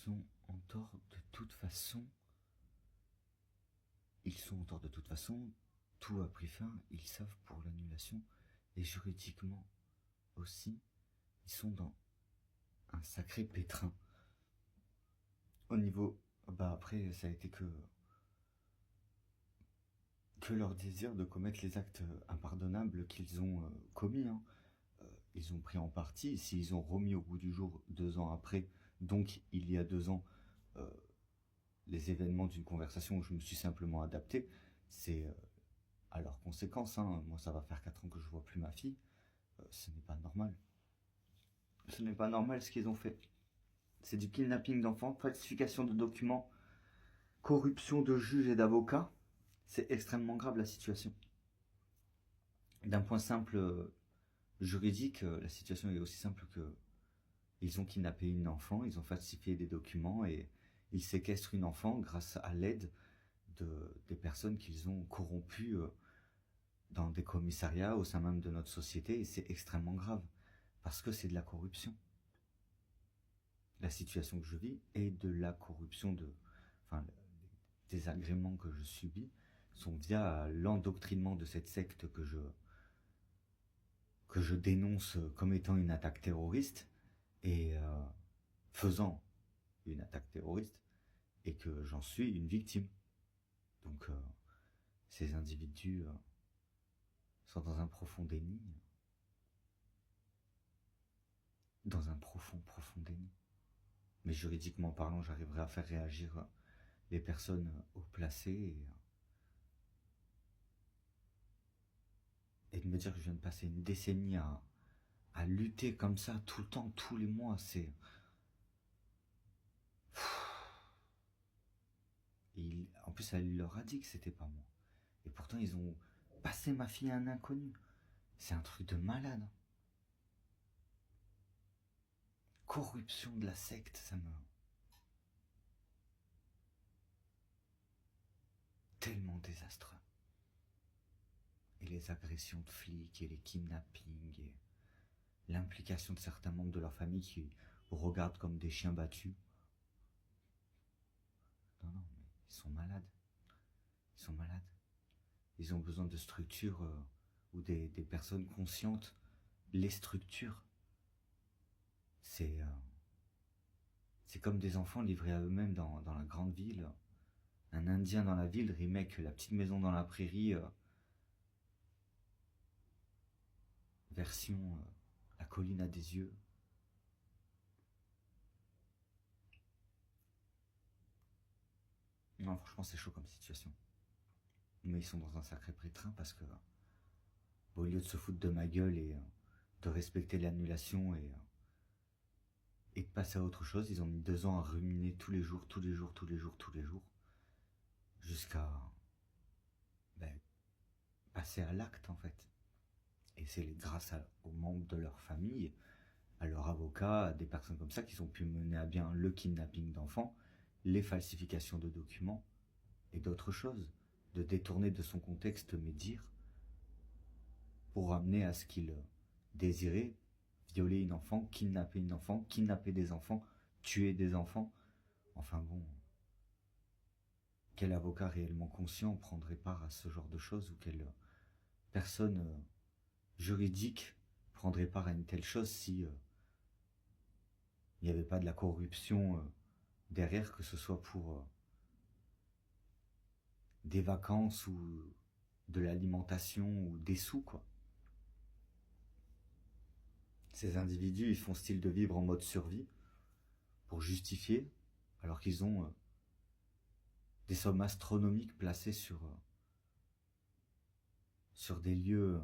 sont en tort de toute façon. Ils sont en tort de toute façon. Tout a pris fin. Ils savent pour l'annulation. Et juridiquement aussi, ils sont dans un sacré pétrin. Au niveau... après, ça a été que leur désir de commettre les actes impardonnables qu'ils ont commis. Ils ont pris en partie. S'ils ont remis au goût du jour 2 ans après, donc il y a 2 ans, les événements d'une conversation où je me suis simplement adapté, c'est à leurs conséquences. Moi, ça va faire 4 ans que je vois plus ma fille. Ce n'est pas normal. Ce n'est pas normal ce qu'ils ont fait. C'est du kidnapping d'enfants, falsification de documents, corruption de juges et d'avocats. C'est extrêmement grave la situation. D'un point simple juridique, la situation est aussi simple que ils ont kidnappé une enfant, ils ont falsifié des documents et ils séquestrent une enfant grâce à l'aide des personnes qu'ils ont corrompues dans des commissariats au sein même de notre société, et c'est extrêmement grave parce que c'est de la corruption. La situation que je vis est de la corruption les désagréments que je subis sont via l'endoctrinement de cette secte que je dénonce comme étant une attaque terroriste et faisant une attaque terroriste et que j'en suis une victime. Donc ces individus sont dans un profond déni, dans un profond déni. Mais juridiquement parlant, j'arriverai à faire réagir les personnes haut placées et de me dire que je viens de passer une décennie à lutter comme ça tout le temps, tous les mois, c'est... En plus, elle leur a dit que c'était pas moi. Et pourtant, ils ont passé ma fille à un inconnu. C'est un truc de malade. Corruption de la secte, ça me... Tellement désastreux. Et les agressions de flics, et les kidnappings, et l'implication de certains membres de leur famille qui regardent comme des chiens battus. Non, mais ils sont malades. Ils sont malades. Ils ont besoin de structures où des personnes conscientes les structurent. C'est comme des enfants livrés à eux-mêmes dans la grande ville. Un Indien dans la ville, remake La petite maison dans la prairie, version La colline a des yeux. Non, franchement, c'est chaud comme situation. Mais ils sont dans un sacré pétrin parce que, au lieu de se foutre de ma gueule et de respecter l'annulation et de passer à autre chose, ils ont mis 2 ans à ruminer tous les jours, jusqu'à passer à l'acte en fait. Et c'est grâce aux membres de leur famille, à leurs avocats, à des personnes comme ça qui ont pu mener à bien le kidnapping d'enfants, les falsifications de documents et d'autres choses, de détourner de son contexte mes dires pour amener à ce qu'il désirait, violer une enfant, kidnapper des enfants, tuer des enfants. Enfin bon, quel avocat réellement conscient prendrait part à ce genre de choses, ou quelle personne juridique prendrait part à une telle chose si il n'y avait pas de la corruption derrière, que ce soit pour des vacances ou de l'alimentation ou des sous, quoi. Ces individus, ils font style de vivre en mode survie pour justifier, alors qu'ils ont des sommes astronomiques placées sur des lieux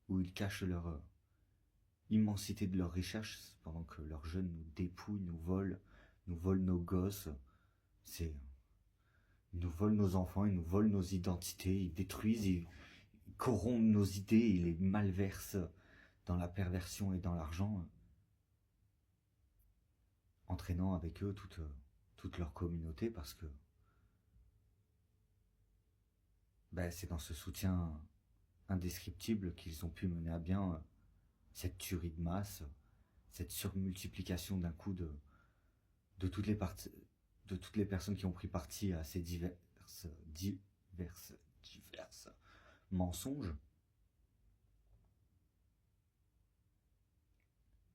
où ils cachent leur immensité de leur recherche, pendant que leurs jeunes nous dépouillent, nous volent nos gosses. Ils nous volent nos enfants, ils nous volent nos identités, ils détruisent, ils corrompent nos idées, ils les malversent dans la perversion et dans l'argent, entraînant avec eux toute leur communauté, parce que c'est dans ce soutien indescriptible qu'ils ont pu mener à bien cette tuerie de masse, cette surmultiplication d'un coup de toutes les parties, de toutes les personnes qui ont pris parti à ces diverses mensonges,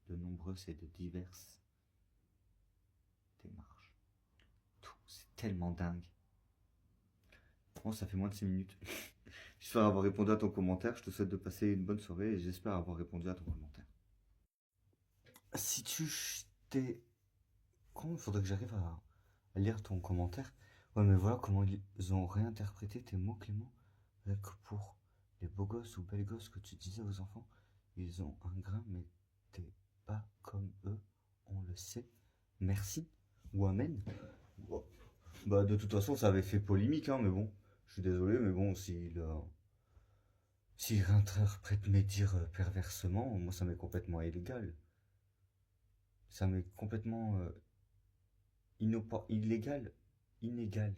de nombreuses et de diverses démarches. Tout, c'est tellement dingue. Bon, ça fait moins de 6 minutes. J'espère avoir répondu à ton commentaire. Je te souhaite de passer une bonne soirée et j'espère avoir répondu à ton commentaire. Si tu t'es... Comment il faudrait que j'arrive à lire ton commentaire? Ouais, mais voilà comment ils ont réinterprété tes mots, Clément. Rien que pour les beaux gosses ou belles gosses que tu disais aux enfants, ils ont un grain, mais t'es pas comme eux, on le sait. Merci. Ou amen. Bon. Bah, de toute façon, ça avait fait polémique, hein, mais bon. Je suis désolé, mais bon, s'il réinterprète mes dires perversement, moi, ça m'est complètement illégal. Ça m'est complètement illégal, inégal,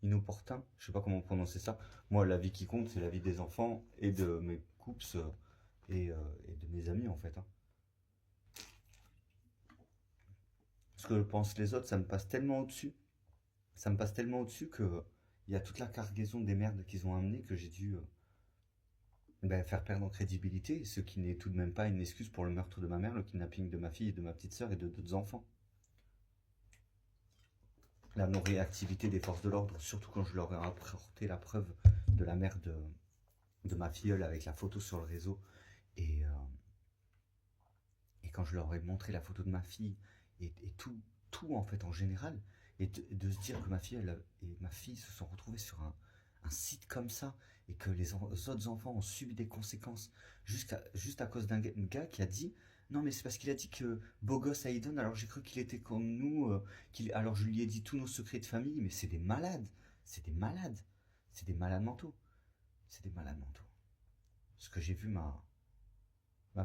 inopportun. Je sais pas comment prononcer ça. Moi, la vie qui compte, c'est la vie des enfants et de mes coups et de mes amis, en fait, hein. Ce que pensent les autres, ça me passe tellement au-dessus. Ça me passe tellement au-dessus que il y a toute la cargaison des merdes qu'ils ont amené que j'ai dû faire perdre en crédibilité, ce qui n'est tout de même pas une excuse pour le meurtre de ma mère, le kidnapping de ma fille et de ma petite sœur et de d'autres enfants. La non-réactivité des forces de l'ordre, surtout quand je leur ai apporté la preuve de la mère de ma filleule avec la photo sur le réseau et, et quand je leur ai montré la photo de ma fille et tout en fait en général, et de se dire que ma fille et ma fille se sont retrouvées sur un site comme ça et que les autres enfants ont subi des conséquences juste à cause d'un gars qui a dit non mais c'est parce qu'il a dit que beau gosse Aiden, alors j'ai cru qu'il était comme nous, alors je lui ai dit tous nos secrets de famille, mais c'est des malades, c'est des malades, c'est des malades mentaux, c'est des malades mentaux. Ce que j'ai vu m'a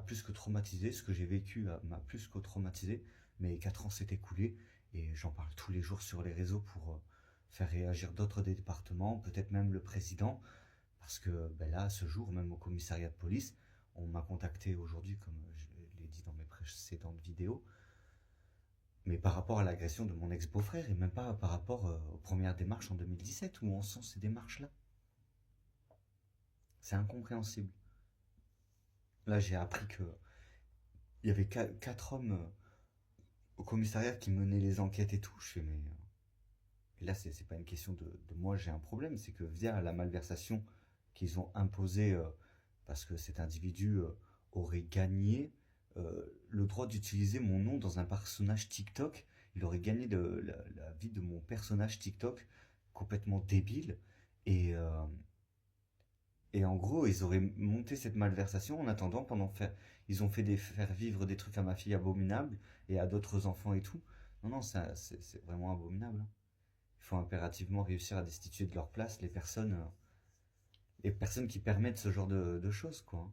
plus que traumatisé, ce que j'ai vécu m'a plus que traumatisé. Mes 4 ans s'est écoulé et j'en parle tous les jours sur les réseaux pour faire réagir d'autres départements, peut-être même le président, parce que là, à ce jour, même au commissariat de police, on m'a contacté aujourd'hui, comme je l'ai dit dans mes précédentes vidéos, mais par rapport à l'agression de mon ex-beau-frère et même pas par rapport aux premières démarches en 2017, où en sont ces démarches-là. C'est incompréhensible. Là, j'ai appris que il y avait 4 hommes au commissariat qui menaient les enquêtes et tout. Je fais, mais. Et là, c'est pas une question de moi, j'ai un problème. C'est que via la malversation qu'ils ont imposée, parce que cet individu aurait gagné le droit d'utiliser mon nom dans un personnage TikTok, il aurait gagné la vie de mon personnage TikTok complètement débile. Et, euh, et en gros, ils auraient monté cette malversation en attendant, ils ont fait faire vivre des trucs à ma fille abominables et à d'autres enfants et tout. Non, non, c'est vraiment abominable, hein. Il faut impérativement réussir à destituer de leur place les personnes qui permettent ce genre de choses, quoi.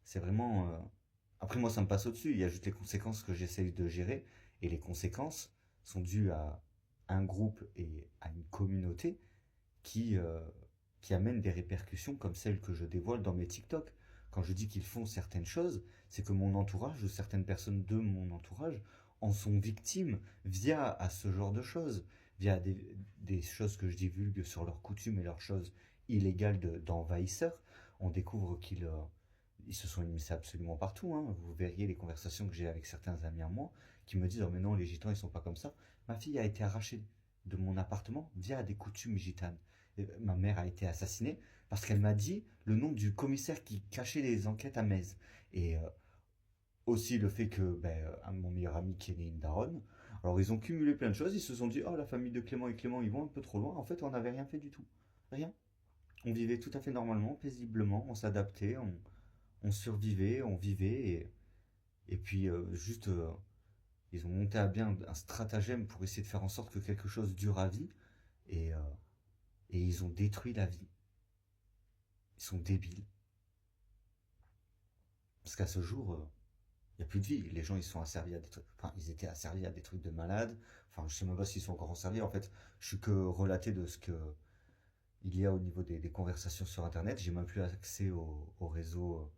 C'est vraiment. Après, moi, ça me passe au-dessus. Il y a juste les conséquences que j'essaye de gérer. Et les conséquences sont dues à un groupe et à une communauté qui, euh, qui amènent des répercussions comme celles que je dévoile dans mes TikTok. Quand je dis qu'ils font certaines choses, c'est que mon entourage ou certaines personnes de mon entourage en sont victimes via à ce genre de choses, via des choses que je divulgue sur leurs coutumes et leurs choses illégales d'envahisseurs. On découvre ils se sont immiscés absolument partout, hein. Vous verriez les conversations que j'ai avec certains amis à moi qui me disent oh mais non, les gitans ils sont pas comme ça. Ma fille a été arrachée de mon appartement via des coutumes gitanes. Et ma mère a été assassinée parce qu'elle m'a dit le nom du commissaire qui cachait les enquêtes à Metz. Et aussi le fait que mon meilleur ami qui est né une daronne. Alors ils ont cumulé plein de choses, ils se sont dit oh la famille de Clément et Clément ils vont un peu trop loin. En fait on n'avait rien fait du tout. Rien. On vivait tout à fait normalement, paisiblement, on s'adaptait, on survivait, on vivait et puis juste ils ont monté à bien un stratagème pour essayer de faire en sorte que quelque chose dure à vie et, euh, et ils ont détruit la vie. Ils sont débiles. Parce qu'à ce jour, il n'y a plus de vie. Les gens, ils sont asservis à des trucs. Enfin, ils étaient asservis à des trucs de malades. Enfin, je sais même pas s'ils sont encore asservis. En fait, je suis que relaté de ce que il y a au niveau des conversations sur Internet. J'ai même plus accès au réseau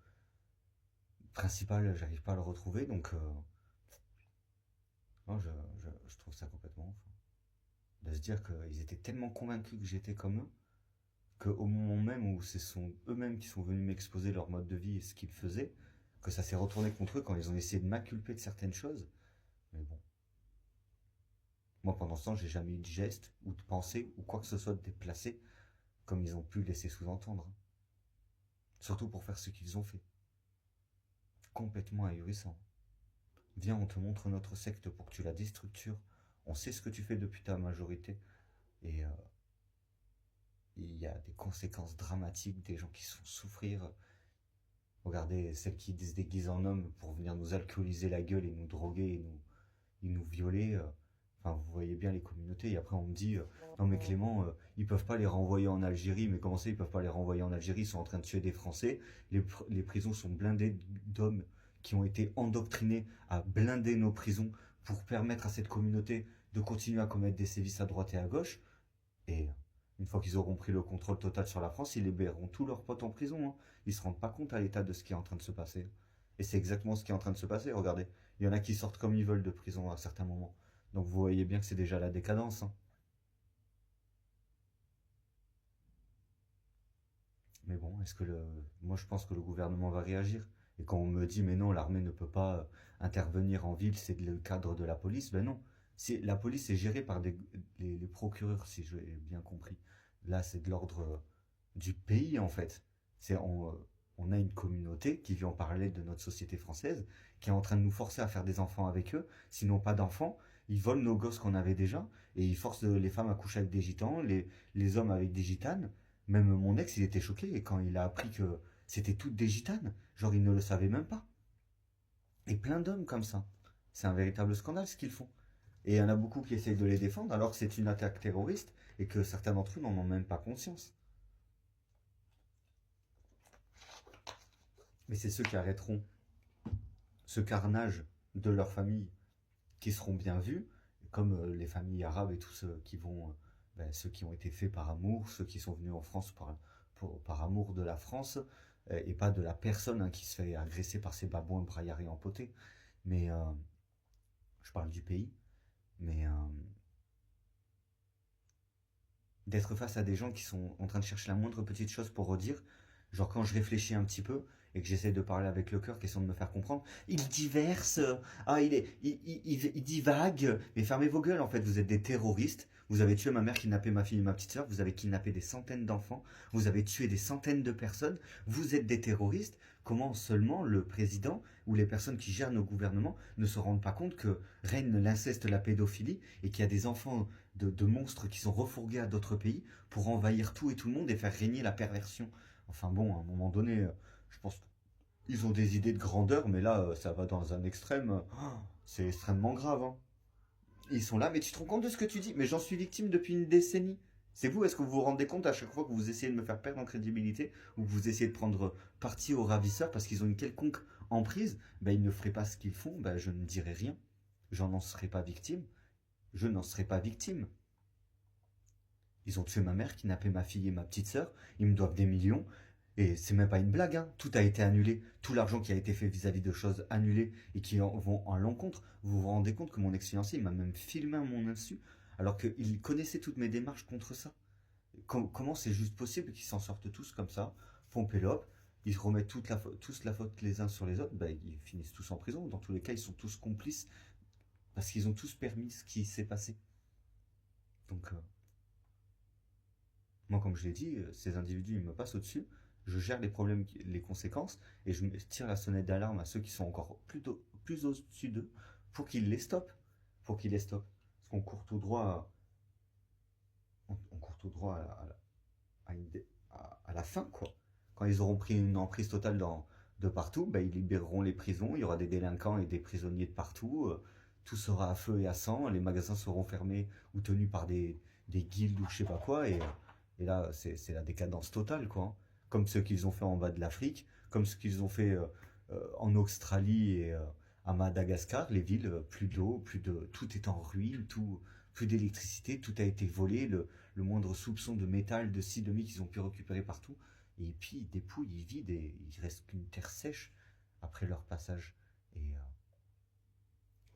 principal. J'arrive pas à le retrouver. Donc, Non, je trouve ça complètement ouf, hein. De se dire qu'ils étaient tellement convaincus que j'étais comme eux, qu'au moment même où ce sont eux-mêmes qui sont venus m'exposer leur mode de vie et ce qu'ils faisaient, que ça s'est retourné contre eux quand ils ont essayé de m'inculper de certaines choses. Mais bon, moi pendant ce temps, j'ai jamais eu de geste ou de pensée ou quoi que ce soit de déplacé comme ils ont pu laisser sous-entendre. Surtout pour faire ce qu'ils ont fait. Complètement ahurissant. Viens, on te montre notre secte pour que tu la déstructures. On sait ce que tu fais depuis ta majorité. Et il y a des conséquences dramatiques, des gens qui se font souffrir. Regardez celles qui se déguisent en hommes pour venir nous alcooliser la gueule et nous droguer et nous violer. Enfin, vous voyez bien les communautés. Et après, on me dit non, mais Clément, ils peuvent pas les renvoyer en Algérie. Mais comment ça, ils peuvent pas les renvoyer en Algérie? Ils sont en train de tuer des Français. Les prisons sont blindées d'hommes qui ont été endoctrinés à blinder nos prisons pour permettre à cette communauté de continuer à commettre des sévices à droite et à gauche. Et une fois qu'ils auront pris le contrôle total sur la France, ils libéreront tous leurs potes en prison, hein. Ils se rendent pas compte à l'état de ce qui est en train de se passer. Et c'est exactement ce qui est en train de se passer, regardez. Il y en a qui sortent comme ils veulent de prison à certains moments. Donc vous voyez bien que c'est déjà la décadence, hein. Mais bon, moi je pense que le gouvernement va réagir. Et quand on me dit mais non, l'armée ne peut pas intervenir en ville, c'est le cadre de la police, ben non. La police est gérée par les procureurs, si j'ai bien compris. Là, c'est de l'ordre du pays en fait. On a une communauté qui vit en parallèle de notre société française, qui est en train de nous forcer à faire des enfants avec eux. Sinon pas d'enfants, ils volent nos gosses qu'on avait déjà, et ils forcent les femmes à coucher avec des gitans, les hommes avec des gitanes. Même mon ex, il était choqué quand il a appris que c'était toutes des gitanes. Genre, il ne le savait même pas. Et plein d'hommes comme ça. C'est un véritable scandale ce qu'ils font. Et il y en a beaucoup qui essayent de les défendre alors que c'est une attaque terroriste et que certains d'entre eux n'en ont même pas conscience. Mais c'est ceux qui arrêteront ce carnage de leur famille qui seront bien vus, comme les familles arabes et tous ceux qui vont, ceux qui ont été faits par amour, ceux qui sont venus en France par amour de la France, et pas de la personne, hein, qui se fait agresser par ces babouins braillards et empotés. Mais je parle du pays. Mais d'être face à des gens qui sont en train de chercher la moindre petite chose pour redire, genre quand je réfléchis un petit peu et que j'essaie de parler avec le cœur, question de me faire comprendre, il diverse, il divague, mais fermez vos gueules en fait, vous êtes des terroristes, vous avez tué ma mère, kidnappé ma fille et ma petite soeur, vous avez kidnappé des centaines d'enfants, vous avez tué des centaines de personnes, vous êtes des terroristes. Comment seulement le président ou les personnes qui gèrent nos gouvernements ne se rendent pas compte que règne l'inceste, la pédophilie, et qu'il y a des enfants de monstres qui sont refourgués à d'autres pays pour envahir tout et tout le monde et faire régner la perversion. Enfin bon, à un moment donné, je pense qu'ils ont des idées de grandeur, mais là, ça va dans un extrême. C'est extrêmement grave, hein. Ils sont là, mais tu te rends compte de ce que tu dis? Mais j'en suis victime depuis une décennie. C'est vous, est-ce que vous vous rendez compte à chaque fois que vous essayez de me faire perdre en crédibilité ou que vous essayez de prendre parti aux ravisseurs parce qu'ils ont une quelconque emprise, ben, ils ne feraient pas ce qu'ils font, ben, je ne dirais rien. J'en en serais pas victime. Je n'en serais pas victime. Ils ont tué ma mère, kidnappé ma fille et ma petite sœur. Ils me doivent des millions. Et c'est même pas une blague, hein. Tout a été annulé. Tout l'argent qui a été fait vis-à-vis de choses annulées et qui vont à l'encontre. Vous vous rendez compte que mon ex-fiancé, il m'a même filmé à mon insu, alors qu'il connaissait toutes mes démarches contre ça. Comment c'est juste possible qu'ils s'en sortent tous comme ça, pompélope, ils remettent tous la faute les uns sur les autres, bah, ils finissent tous en prison. Dans tous les cas, ils sont tous complices parce qu'ils ont tous permis ce qui s'est passé. Donc, moi, comme je l'ai dit, ces individus, ils me passent au-dessus. Je gère les problèmes, les conséquences, et je tire la sonnette d'alarme à ceux qui sont encore plus au-dessus d'eux pour qu'ils les stoppent. Pour qu'ils les stoppent. Parce qu'on court tout droit, on court tout droit à, une à la fin, quoi. Quand ils auront pris une emprise totale de partout, bah, ils libéreront les prisons, il y aura des délinquants et des prisonniers de partout, tout sera à feu et à sang, les magasins seront fermés ou tenus par des guildes ou je sais pas quoi, et là, c'est la décadence totale, quoi, hein. Comme ce qu'ils ont fait en bas de l'Afrique, comme ce qu'ils ont fait en Australie et à Madagascar, les villes, plus d'eau, tout est en ruine, plus d'électricité, tout a été volé, le moindre soupçon de métal, de ci, de mi qu'ils ont pu récupérer partout. Et puis ils dépouillent, ils vident et il reste qu'une terre sèche après leur passage. Et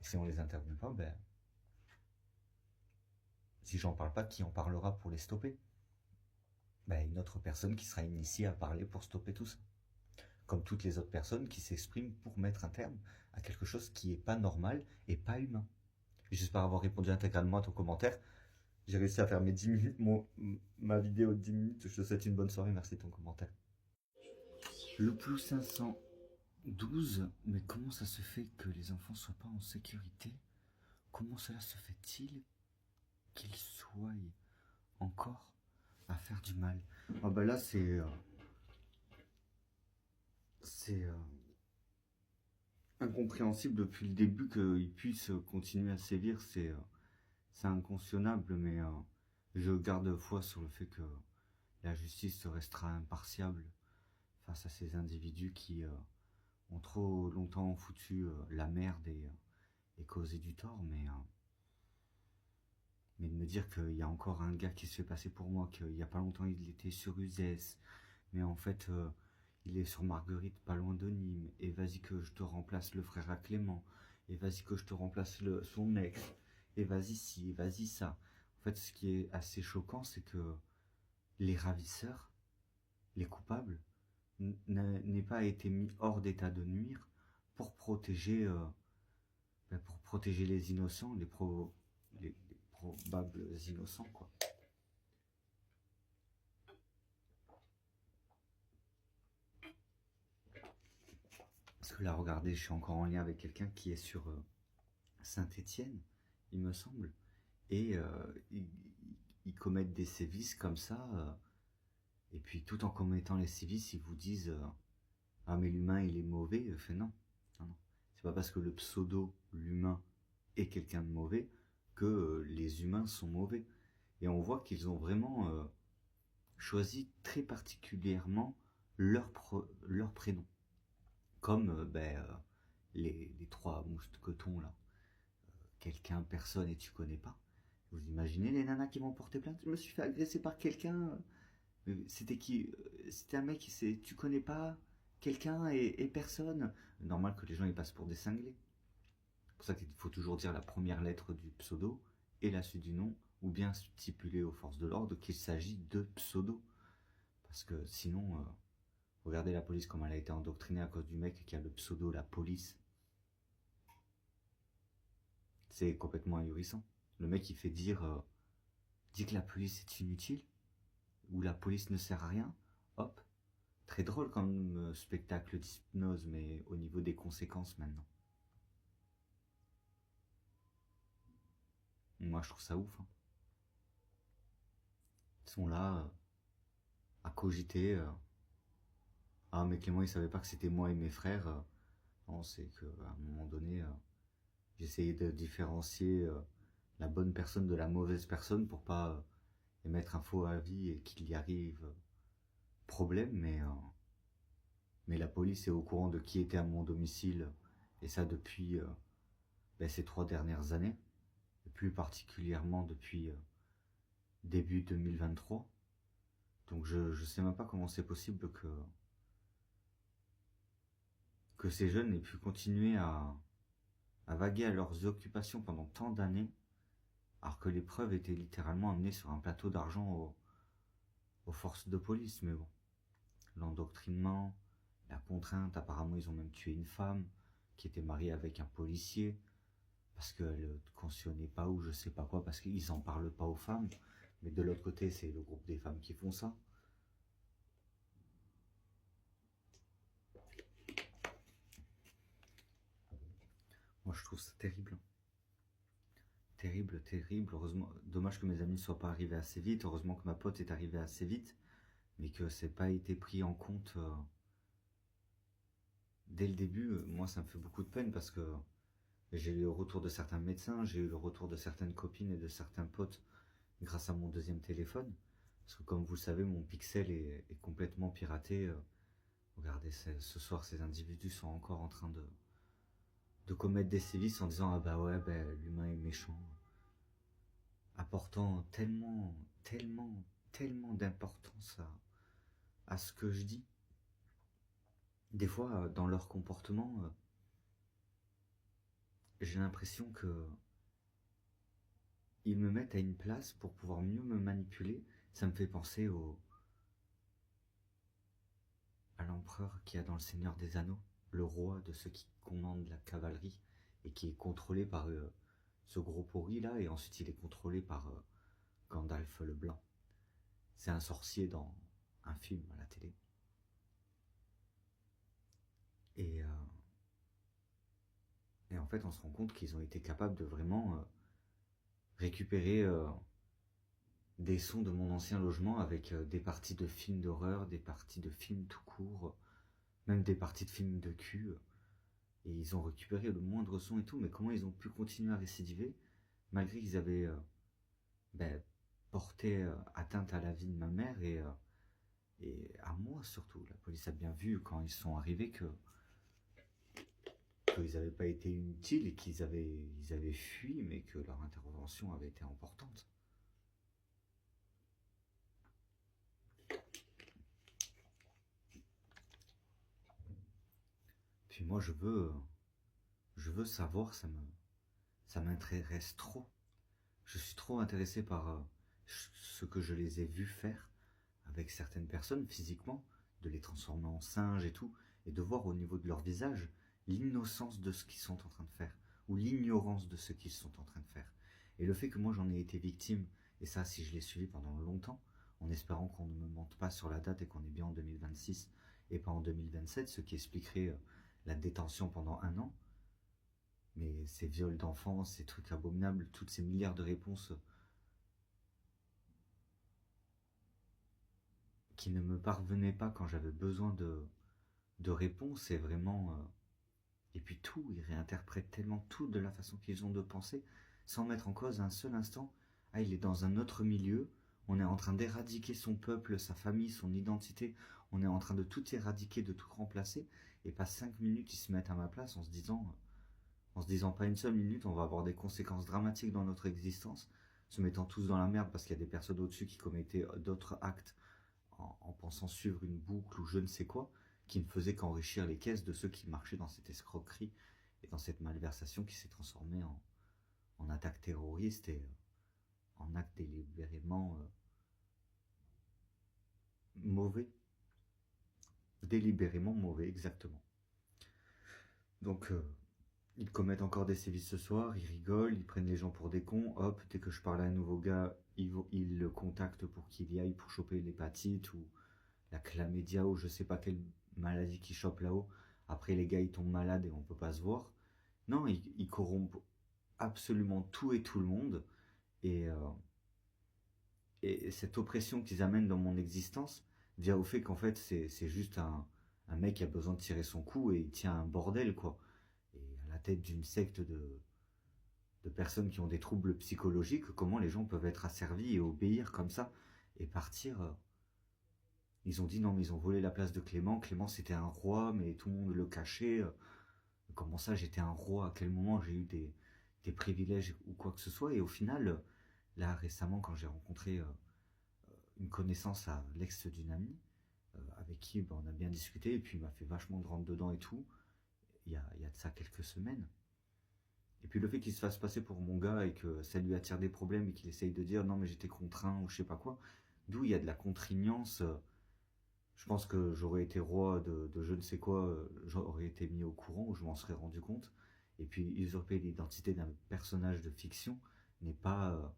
Si on les interviewe pas, ben, si j'en parle pas, qui en parlera pour les stopper? Ben, une autre personne qui sera initiée à parler pour stopper tout ça. Comme toutes les autres personnes qui s'expriment pour mettre un terme à quelque chose qui est pas normal et pas humain. J'espère avoir répondu intégralement à ton commentaire. J'ai réussi à faire mes 10 minutes, ma vidéo de 10 minutes. Je te souhaite une bonne soirée, merci de ton commentaire. Le plus 512, mais comment ça se fait que les enfants soient pas en sécurité? Comment cela se fait-il qu'ils soient encore à faire du mal? Ah bah là c'est incompréhensible depuis le début qu'ils puissent continuer à sévir. C'est inconscionnable, mais je garde foi sur le fait que la justice restera impartiale face à ces individus qui ont trop longtemps foutu la merde et causé du tort, mais de me dire qu'il y a encore un gars qui se fait passer pour moi, qu'il y a pas longtemps il était sur Uzès, mais en fait il est sur Marguerite pas loin de Nîmes, et vas-y que je te remplace le frère à Clément, et vas-y que je te remplace son ex, et vas-y ci, et vas-y ça. En fait, ce qui est assez choquant, c'est que les ravisseurs, les coupables, n'aient pas été mis hors d'état de nuire pour protéger les innocents, les probables innocents, quoi. Parce que là, regardez, je suis encore en lien avec quelqu'un qui est sur Saint-Étienne, il me semble, et ils commettent des sévices comme ça, et puis tout en commettant les sévices, ils vous disent ah mais l'humain il est mauvais. Fait non, non, non. C'est pas parce que le pseudo, l'humain, est quelqu'un de mauvais que les humains sont mauvais. Et on voit qu'ils ont vraiment choisi très particulièrement leur prénom. Comme les trois mousquetons là. Quelqu'un, personne et tu connais pas. Vous imaginez les nanas qui vont porter plainte? Je me suis fait agresser par quelqu'un. C'était qui? C'était un mec qui tu connais pas quelqu'un et personne. Normal que les gens ils passent pour des cinglés. C'est pour ça qu'il faut toujours dire la première lettre du pseudo et la suite du nom, ou bien stipuler aux forces de l'ordre qu'il s'agit de pseudo. Parce que sinon, regardez la police comme elle a été endoctrinée à cause du mec qui a le pseudo la police. C'est complètement ahurissant. Le mec il fait dire dit que la police est inutile, ou la police ne sert à rien. Hop, très drôle comme spectacle d'hypnose, mais au niveau des conséquences maintenant. Moi je trouve ça ouf. Hein. Ils sont là à cogiter. Ah mais Clément il savait pas que c'était moi et mes frères. Non, c'est qu'à un moment donné, j'essayais de différencier la bonne personne de la mauvaise personne pour pas émettre un faux avis et qu'il y arrive problème, mais la police est au courant de qui était à mon domicile, et ça depuis ces 3 dernières années, et plus particulièrement depuis début 2023. Donc je sais même pas comment c'est possible que ces jeunes aient pu continuer à vaguer à leurs occupations pendant tant d'années, alors que les preuves étaient littéralement amenées sur un plateau d'argent aux forces de police. Mais bon, l'endoctrinement, la contrainte, apparemment ils ont même tué une femme qui était mariée avec un policier parce qu'elle ne cautionnait pas ou je sais pas quoi, parce qu'ils en parlent pas aux femmes. Mais de l'autre côté, c'est le groupe des femmes qui font ça. Moi je trouve ça terrible. Terrible, terrible. Heureusement, dommage que mes amis ne soient pas arrivés assez vite. Heureusement que ma pote est arrivée assez vite, mais que c'est pas été pris en compte dès le début. Moi ça me fait beaucoup de peine parce que j'ai eu le retour de certains médecins, j'ai eu le retour de certaines copines et de certains potes grâce à mon deuxième téléphone. Parce que comme vous le savez, mon Pixel est complètement piraté. Regardez, ce soir, ces individus sont encore en train de commettre des sévices en disant ah bah ouais, l'humain est méchant. Apportant tellement, tellement, tellement d'importance à ce que je dis. Des fois, dans leur comportement, j'ai l'impression que ils me mettent à une place pour pouvoir mieux me manipuler. Ça me fait penser à l'empereur qu'il y a dans le Seigneur des Anneaux, le roi de ceux qui commandent la cavalerie et qui est contrôlé par ce gros pourri là, et ensuite il est contrôlé par Gandalf le Blanc. C'est un sorcier dans un film à la télé. Et, euh, et en fait, on se rend compte qu'ils ont été capables de vraiment récupérer des sons de mon ancien logement avec des parties de films d'horreur, des parties de films tout court, même des parties de films de cul. Et ils ont récupéré le moindre son et tout, mais comment ils ont pu continuer à récidiver malgré qu'ils avaient ben, porté atteinte à la vie de ma mère et à moi surtout. La police a bien vu quand ils sont arrivés qu'ils n'avaient pas été inutiles et ils avaient fui, mais que leur intervention avait été importante. Puis moi je veux savoir, ça m'intéresse trop. Je suis trop intéressé par ce que je les ai vus faire avec certaines personnes physiquement, de les transformer en singes et tout, et de voir au niveau de leur visage l'innocence de ce qu'ils sont en train de faire, ou l'ignorance de ce qu'ils sont en train de faire. Et le fait que moi j'en ai été victime, et ça si je l'ai suivi pendant longtemps, en espérant qu'on ne me mente pas sur la date et qu'on est bien en 2026 et pas en 2027, ce qui expliquerait la détention pendant 1 an, mais ces viols d'enfants, ces trucs abominables, toutes ces milliards de réponses qui ne me parvenaient pas quand j'avais besoin de réponses, et vraiment... et puis tout, ils réinterprètent tellement tout de la façon qu'ils ont de penser, sans mettre en cause un seul instant. Ah, il est dans un autre milieu, on est en train d'éradiquer son peuple, sa famille, son identité, on est en train de tout éradiquer, de tout remplacer, et pas 5 minutes, ils se mettent à ma place en se disant pas une seule minute, on va avoir des conséquences dramatiques dans notre existence, se mettant tous dans la merde parce qu'il y a des personnes au-dessus qui commettaient d'autres actes en pensant suivre une boucle ou je ne sais quoi, qui ne faisait qu'enrichir les caisses de ceux qui marchaient dans cette escroquerie et dans cette malversation qui s'est transformée en attaque terroriste et en acte délibérément mauvais. Délibérément mauvais, exactement. Donc, ils commettent encore des sévices ce soir, ils rigolent, ils prennent les gens pour des cons, hop, dès que je parle à un nouveau gars, ils le contactent pour qu'il y aille pour choper l'hépatite ou la chlamydia ou je sais pas quelle maladie qui chope là-haut. Après, les gars, ils tombent malades et on peut pas se voir. Non, ils corrompent absolument tout et tout le monde. Et, euh, et cette oppression qu'ils amènent dans mon existence vient au fait qu'en fait, c'est juste un mec qui a besoin de tirer son coup et il tient un bordel, quoi. Et à la tête d'une secte de personnes qui ont des troubles psychologiques, comment les gens peuvent être asservis et obéir comme ça et partir. Ils ont dit non, mais ils ont volé la place de Clément. Clément, c'était un roi, mais tout le monde le cachait. Comment ça, j'étais un roi? À quel moment j'ai eu des privilèges ou quoi que ce soit? Et au final, là, récemment, quand j'ai rencontré une connaissance à l'ex d'une amie, avec qui on a bien discuté, et puis il m'a fait vachement de rentre dedans et tout, il y a de ça quelques semaines. Et puis le fait qu'il se fasse passer pour mon gars et que ça lui attire des problèmes et qu'il essaye de dire non, mais j'étais contraint ou je sais pas quoi, d'où il y a de la contraignance. Je pense que j'aurais été roi de je ne sais quoi, j'aurais été mis au courant, ou je m'en serais rendu compte. Et puis usurper l'identité d'un personnage de fiction n'est pas, euh,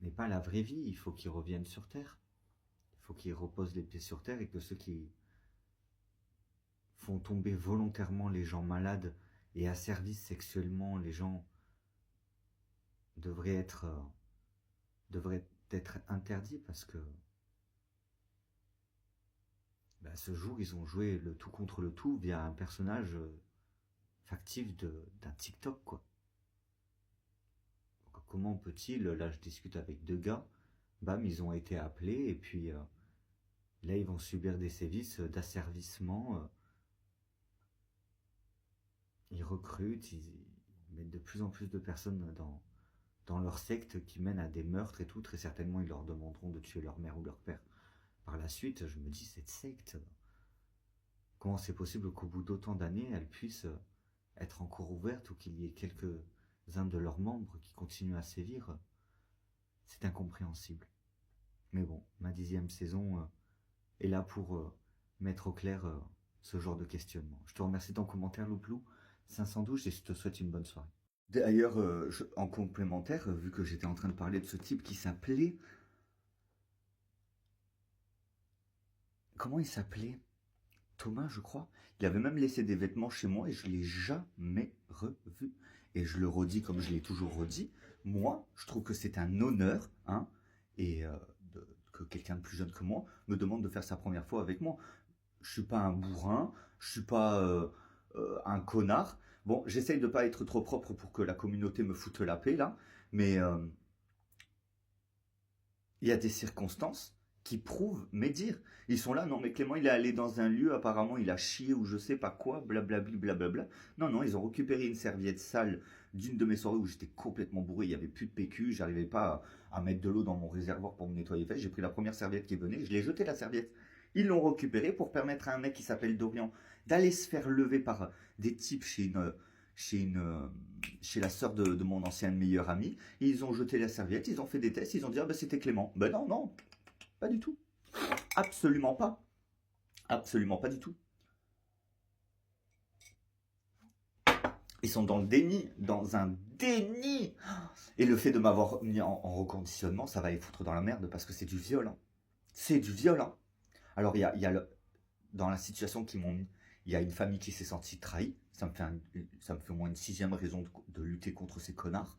n'est pas la vraie vie. Il faut qu'il revienne sur Terre. Il faut qu'il repose les pieds sur Terre et que ceux qui font tomber volontairement les gens malades et asservissent sexuellement les gens devraient être, devraient être interdits parce que bah, ce jour, ils ont joué le tout contre le tout via un personnage factif d'un TikTok, quoi. Donc, comment peut-il, là je discute avec 2 gars, bam, ils ont été appelés et puis là ils vont subir des sévices d'asservissement, ils recrutent, ils mettent de plus en plus de personnes dans leur secte qui mène à des meurtres et tout, très certainement ils leur demanderont de tuer leur mère ou leur père. Par la suite, je me dis, cette secte, comment c'est possible qu'au bout d'autant d'années, elle puisse être encore ouverte ou qu'il y ait quelques-uns de leurs membres qui continuent à sévir, c'est incompréhensible. Mais bon, ma 10e saison est là pour mettre au clair ce genre de questionnement. Je te remercie de ton commentaire, Louplou 512, et je te souhaite une bonne soirée. D'ailleurs, en complémentaire, vu que j'étais en train de parler de ce type qui s'appelait... Comment il s'appelait? Thomas, je crois. Il avait même laissé des vêtements chez moi et je ne l'ai jamais revu. Et je le redis comme je l'ai toujours redit. Moi, je trouve que c'est un honneur, hein, et que quelqu'un de plus jeune que moi me demande de faire sa première fois avec moi. Je suis pas un bourrin, je suis pas un connard. Bon, j'essaye de pas être trop propre pour que la communauté me foute la paix là, mais il y a des circonstances qui prouvent mes dires. Ils sont là, non mais Clément il est allé dans un lieu, apparemment il a chié ou je sais pas quoi, blablabli, blablabla. Non, non, ils ont récupéré une serviette sale d'une de mes soirées où j'étais complètement bourré, il n'y avait plus de PQ, j'arrivais pas à mettre de l'eau dans mon réservoir pour me nettoyer les fesses. J'ai pris la première serviette qui venait, je l'ai jetée la serviette. Ils l'ont récupérée pour permettre à un mec qui s'appelle Dorian d'aller se faire lever par des types chez une, chez la sœur de mon ancien meilleur ami. Ils ont jeté la serviette, ils ont fait des tests, ils ont dit ah ben c'était Clément. Ben non, non, pas du tout. Absolument pas. Absolument pas du tout. Ils sont dans le déni, dans un déni. Et le fait de m'avoir mis en reconditionnement, ça va les foutre dans la merde parce que c'est du viol. Hein. C'est du viol. Hein. Alors, dans la situation qu'ils m'ont mis, il y a une famille qui s'est sentie trahie. Ça me fait au moins une 6e raison de lutter contre ces connards.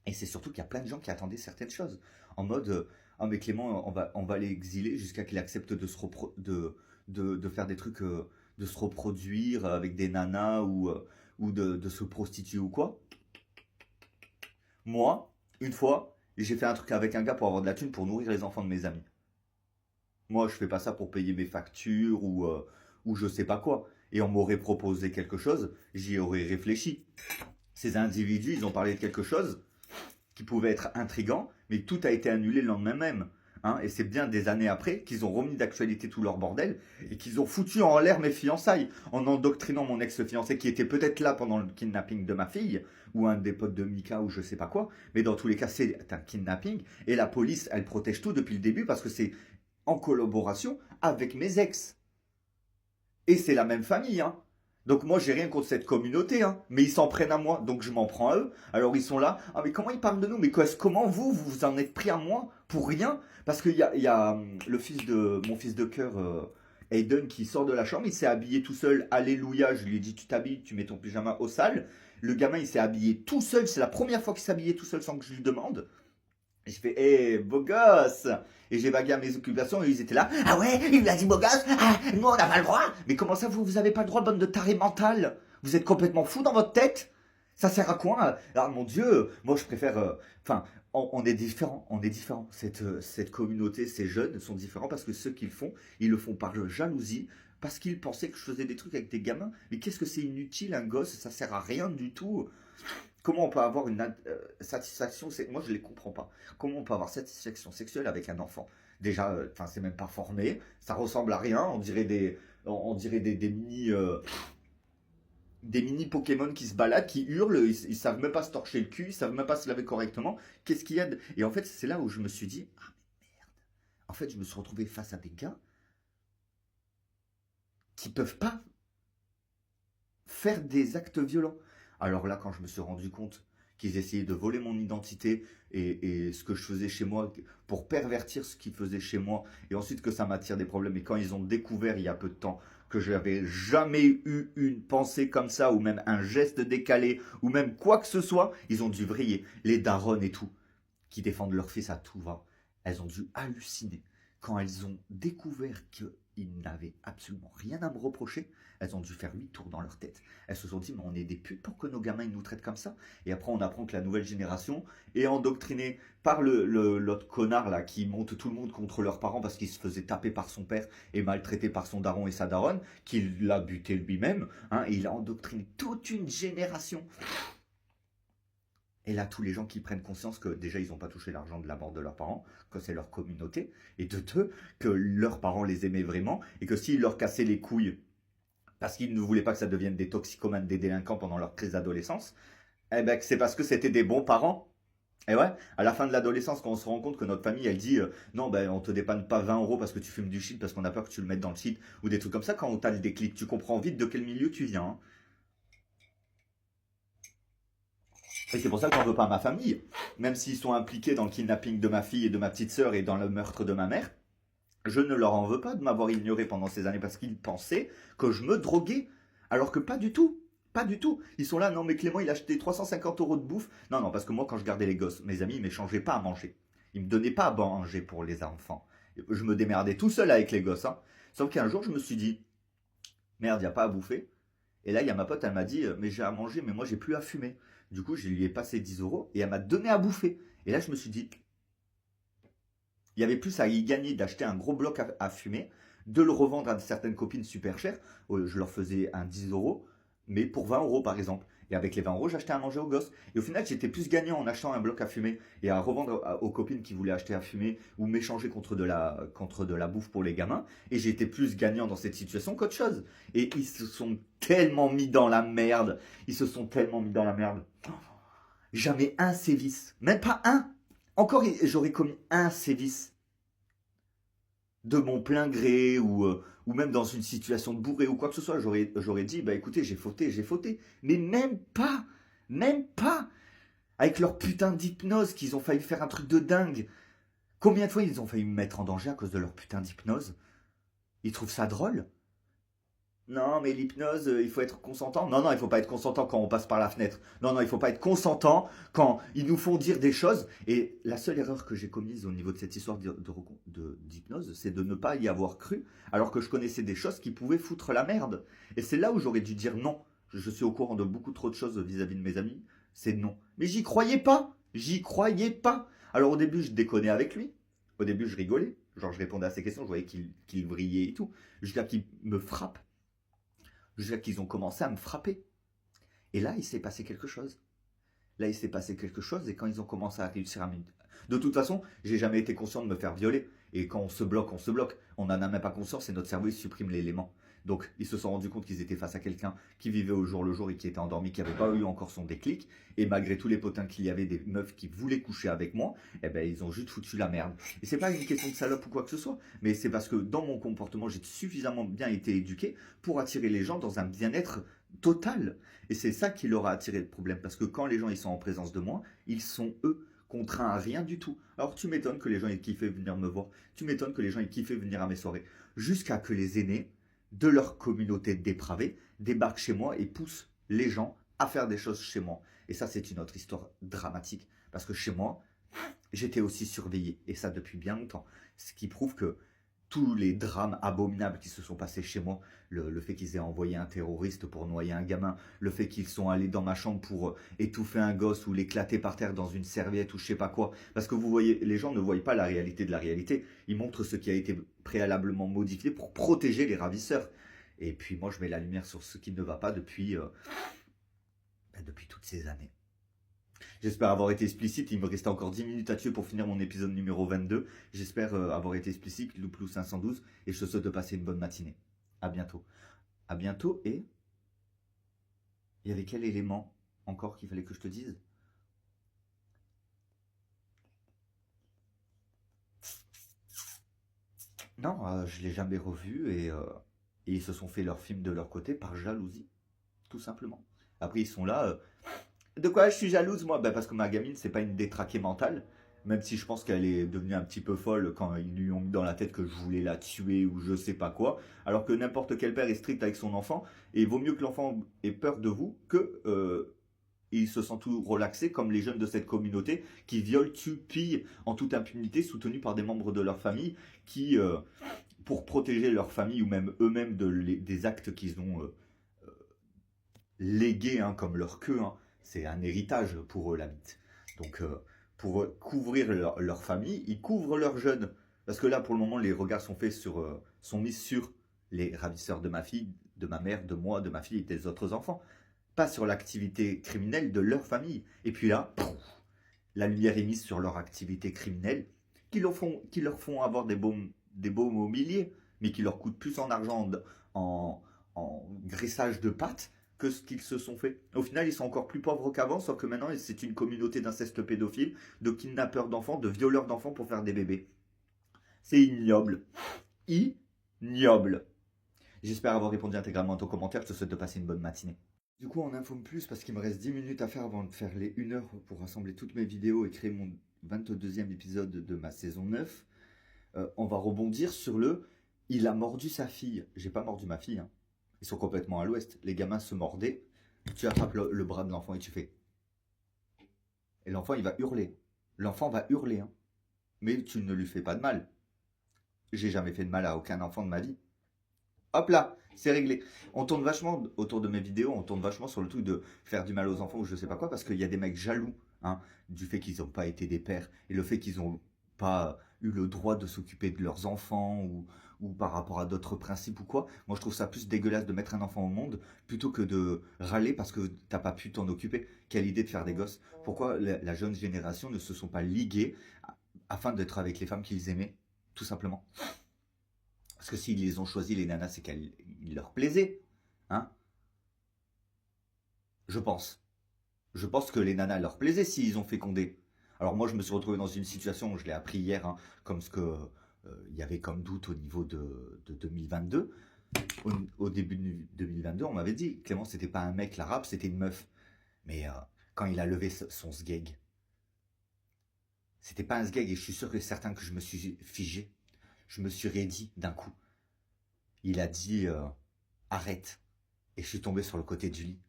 Et c'est surtout qu'il y a plein de gens qui attendaient certaines choses. En mode, ah mais Clément, on va l'exiler jusqu'à qu'il accepte de faire des trucs, de se reproduire avec des nanas ou de se prostituer ou quoi. Moi, une fois, j'ai fait un truc avec un gars pour avoir de la thune pour nourrir les enfants de mes amis. Moi, je fais pas ça pour payer mes factures ou je sais pas quoi. Et on m'aurait proposé quelque chose, j'y aurais réfléchi. Ces individus, ils ont parlé de quelque chose qui pouvait être intrigant, mais tout a été annulé le lendemain même. Hein, et c'est bien des années après qu'ils ont remis d'actualité tout leur bordel et qu'ils ont foutu en l'air mes fiançailles en endoctrinant mon ex-fiancé qui était peut-être là pendant le kidnapping de ma fille ou un des potes de Mika ou je sais pas quoi. Mais dans tous les cas, c'est un kidnapping et la police, elle protège tout depuis le début parce que c'est en collaboration avec mes ex. Et c'est la même famille, hein. Donc moi j'ai rien contre cette communauté, hein, mais ils s'en prennent à moi, donc je m'en prends à eux. Alors ils sont là, ah mais comment ils parlent de nous, mais comment vous vous en êtes pris à moi pour rien? Parce qu'il y a le fils de mon fils de cœur, Aiden, qui sort de la chambre, il s'est habillé tout seul, alléluia, je lui ai dit tu t'habilles, tu mets ton pyjama au sale. Le gamin il s'est habillé tout seul, c'est la première fois qu'il s'habillait tout seul sans que je lui demande. Et je fais, hé, beau gosse! Et j'ai vagué à mes occupations et ils étaient là. Ah ouais, il a dit beau gosse? Ah, nous on n'a pas le droit! Mais comment ça, vous avez pas le droit, bande de tarés mentales? Vous êtes complètement fou dans votre tête? Ça sert à quoi? Ah mon Dieu, moi je préfère. Enfin, on est différents, on est différents. Cette communauté, ces jeunes sont différents parce que ceux qui le font, ils le font par jalousie, parce qu'ils pensaient que je faisais des trucs avec des gamins. Mais qu'est-ce que c'est inutile un gosse? Ça sert à rien du tout. Comment on peut avoir une satisfaction, moi je ne les comprends pas. Comment on peut avoir satisfaction sexuelle avec un enfant? Déjà, enfin c'est même pas formé, ça ressemble à rien, on dirait des mini Pokémon qui se baladent, qui hurlent, ils savent même pas se torcher le cul, ils savent même pas se laver correctement. Qu'est-ce qu'il y a Et en fait c'est là où je me suis dit, ah mais merde. En fait je me suis retrouvé face à des gars qui peuvent pas faire des actes violents. Alors là, quand je me suis rendu compte qu'ils essayaient de voler mon identité et ce que je faisais chez moi pour pervertir ce qu'ils faisaient chez moi, et ensuite que ça m'attire des problèmes, et quand ils ont découvert il y a peu de temps que je n'avais jamais eu une pensée comme ça, ou même un geste décalé, ou même quoi que ce soit, ils ont dû vriller. Les darons et tout, qui défendent leur fils à tout va, elles ont dû halluciner. Quand elles ont découvert qu'ils n'avaient absolument rien à me reprocher, elles ont dû faire 8 tours dans leur tête. Elles se sont dit, mais on est des putes pour que nos gamins ils nous traitent comme ça. Et après, on apprend que la nouvelle génération est endoctrinée par l'autre connard là qui monte tout le monde contre leurs parents parce qu'il se faisait taper par son père et maltraité par son daron et sa daronne, qu'il l'a buté lui-même. Hein, et il a endoctriné toute une génération. Et là, tous les gens qui prennent conscience que déjà, ils n'ont pas touché l'argent de la mort de leurs parents, que c'est leur communauté, et de deux, que leurs parents les aimaient vraiment, et que s'ils leur cassaient les couilles parce qu'ils ne voulaient pas que ça devienne des toxicomanes, des délinquants pendant leur crise d'adolescence, eh ben, c'est parce que c'était des bons parents. Et ouais, à la fin de l'adolescence, quand on se rend compte que notre famille, elle dit non, ben on te dépanne pas 20 € parce que tu fumes du shit, parce qu'on a peur que tu le mettes dans le shit, ou des trucs comme ça, quand on t'a le déclic, tu comprends vite de quel milieu tu viens, hein. Et c'est pour ça que j'en veux pas à ma famille, même s'ils sont impliqués dans le kidnapping de ma fille et de ma petite sœur et dans le meurtre de ma mère. Je ne leur en veux pas de m'avoir ignoré pendant ces années parce qu'ils pensaient que je me droguais. Alors que pas du tout. Pas du tout. Ils sont là, non mais Clément, il a acheté 350 € de bouffe. Non, non, parce que moi, quand je gardais les gosses, mes amis, ils m'échangeaient pas à manger. Ils me donnaient pas à manger pour les enfants. Je me démerdais tout seul avec les gosses, hein. Sauf qu'un jour, je me suis dit, merde, il n'y a pas à bouffer. Et là, il y a ma pote, elle m'a dit, mais j'ai à manger, mais moi, j'ai plus à fumer. Du coup, je lui ai passé 10 € et elle m'a donné à bouffer. Et là, je me suis dit, il y avait plus à y gagner d'acheter un gros bloc à fumer, de le revendre à certaines copines super chères. Je leur faisais un 10 €, mais pour 20 € par exemple. Et avec les 20 €, j'achetais à manger aux gosses. Et au final, j'étais plus gagnant en achetant un bloc à fumer et à revendre aux copines qui voulaient acheter à fumer ou m'échanger contre de la bouffe pour les gamins. Et j'étais plus gagnant dans cette situation qu'autre chose. Et ils se sont tellement mis dans la merde. Ils se sont tellement mis dans la merde. Jamais un sévice. Même pas un. Encore, j'aurais commis un sévice de mon plein gré ou même dans une situation de bourré ou quoi que ce soit. J'aurais dit, bah écoutez, j'ai fauté, j'ai fauté. Mais même pas. Même pas. Avec leur putain d'hypnose qu'ils ont failli faire un truc de dingue. Combien de fois ils ont failli me mettre en danger à cause de leur putain d'hypnose? Ils trouvent ça drôle? Non, mais l'hypnose, il faut être consentant. Non, non, il faut pas être consentant quand on passe par la fenêtre. Non, non, il faut pas être consentant quand ils nous font dire des choses. Et la seule erreur que j'ai commise au niveau de cette histoire d'hypnose, c'est de ne pas y avoir cru, alors que je connaissais des choses qui pouvaient foutre la merde. Et c'est là où j'aurais dû dire non. Je suis au courant de beaucoup trop de choses vis-à-vis de mes amis. C'est non. Mais j'y croyais pas. J'y croyais pas. Alors au début, je déconnais avec lui. Au début, je rigolais. Genre, je répondais à ses questions, je voyais qu'il brillait et tout. Jusqu'à qu'il me frappe. Jusqu'à qu'ils ont commencé à me frapper. Et là, il s'est passé quelque chose. Là, il s'est passé quelque chose, et quand ils ont commencé à réussir à me... De toute façon, j'ai jamais été conscient de me faire violer. Et quand on se bloque, on se bloque. On n'en a même pas conscience et notre cerveau, il supprime l'élément. Donc, ils se sont rendus compte qu'ils étaient face à quelqu'un qui vivait au jour le jour et qui était endormi, qui n'avait pas eu encore son déclic. Et malgré tous les potins qu'il y avait, des meufs qui voulaient coucher avec moi, eh ben, ils ont juste foutu la merde. Et c'est pas une question de salope ou quoi que ce soit, mais c'est parce que dans mon comportement, j'ai suffisamment bien été éduqué pour attirer les gens dans un bien-être total. Et c'est ça qui leur a attiré le problème. Parce que quand les gens ils sont en présence de moi, ils sont eux contraints à rien du tout. Alors tu m'étonnes que les gens aient kiffé venir me voir. Tu m'étonnes que les gens aient kiffé venir à mes soirées. Jusqu'à que les aînés de leur communauté dépravée débarquent chez moi et poussent les gens à faire des choses chez moi. Et ça, c'est une autre histoire dramatique. Parce que chez moi, j'étais aussi surveillé. Et ça depuis bien longtemps. Ce qui prouve que tous les drames abominables qui se sont passés chez moi, le fait qu'ils aient envoyé un terroriste pour noyer un gamin, le fait qu'ils sont allés dans ma chambre pour étouffer un gosse ou l'éclater par terre dans une serviette ou je sais pas quoi. Parce que vous voyez, les gens ne voient pas la réalité de la réalité. Ils montrent ce qui a été préalablement modifié pour protéger les ravisseurs. Et puis moi, je mets la lumière sur ce qui ne va pas depuis toutes ces années. J'espère avoir été explicite. Il me restait encore 10 minutes à tuer pour finir mon épisode numéro 22. J'espère avoir été explicite, Louplou 512. Et je te souhaite de passer une bonne matinée. À bientôt. À bientôt. Et il y avait quel élément encore qu'il fallait que je te dise? Non, je ne l'ai jamais revu et ils se sont fait leur film de leur côté par jalousie. Tout simplement. Après, ils sont là. De quoi je suis jalouse, moi? Parce que ma gamine, c'est pas une détraquée mentale. Même si je pense qu'elle est devenue un petit peu folle quand ils lui ont mis dans la tête que je voulais la tuer ou je sais pas quoi. Alors que n'importe quel père est strict avec son enfant. Et il vaut mieux que l'enfant ait peur de vous que il se sent tout relaxé comme les jeunes de cette communauté qui violent, tuent, pillent en toute impunité, soutenus par des membres de leur famille qui, pour protéger leur famille ou même eux-mêmes des actes qu'ils ont légués hein, comme leur queue, hein. C'est un héritage pour eux, la mythe. Donc, pour couvrir leur famille, ils couvrent leurs jeunes. Parce que là, pour le moment, les regards sont sont mis sur les ravisseurs de ma fille, de ma mère, de moi, de ma fille et des autres enfants. Pas sur l'activité criminelle de leur famille. Et puis là, la lumière est mise sur leur activité criminelle, qui leur font avoir des beaux mobiliers, mais qui leur coûtent plus en argent, en graissage de pâtes que ce qu'ils se sont fait. Au final, ils sont encore plus pauvres qu'avant, sauf que maintenant, c'est une communauté d'inceste pédophile, de kidnappeurs d'enfants, de violeurs d'enfants pour faire des bébés. C'est ignoble. Ignoble. J'espère avoir répondu intégralement à ton commentaire. Je te souhaite de passer une bonne matinée. Du coup, en info plus, parce qu'il me reste 10 minutes à faire avant de faire les 1 heure pour rassembler toutes mes vidéos et créer mon 22e épisode de ma saison 9, on va rebondir sur le « il a mordu sa fille ». J'ai pas mordu ma fille, hein. Ils sont complètement à l'ouest. Les gamins se mordaient. Tu attrapes le bras de l'enfant et tu fais. Et l'enfant, il va hurler. L'enfant va hurler, hein. Mais tu ne lui fais pas de mal. J'ai jamais fait de mal à aucun enfant de ma vie. Hop là, c'est réglé. On tourne vachement autour de mes vidéos, on tourne vachement sur le truc de faire du mal aux enfants ou je sais pas quoi, parce qu'il y a des mecs jaloux, hein, du fait qu'ils n'ont pas été des pères et le fait qu'ils n'ont pas eu le droit de s'occuper de leurs enfants ou par rapport à d'autres principes ou quoi. Moi, je trouve ça plus dégueulasse de mettre un enfant au monde plutôt que de râler parce que t'as pas pu t'en occuper. Quelle idée de faire des gosses. Pourquoi la jeune génération ne se sont pas ligués afin d'être avec les femmes qu'ils aimaient, tout simplement. Parce que s'ils les ont choisis, les nanas, c'est qu'elles leur plaisaient. Hein, je pense. Je pense que les nanas leur plaisaient s'ils ont fécondé. Alors moi, je me suis retrouvé dans une situation, je l'ai appris hier, hein, comme ce que il y avait comme doute au niveau de 2022. Au début de 2022, on m'avait dit, Clément, c'était pas un mec, l'arabe, c'était une meuf. Mais quand il a levé son sgeg, c'était pas un sgeg et je suis sûr que c'est certain que je me suis figé. Je me suis raidi d'un coup. Il a dit arrête. Et je suis tombé sur le côté du lit.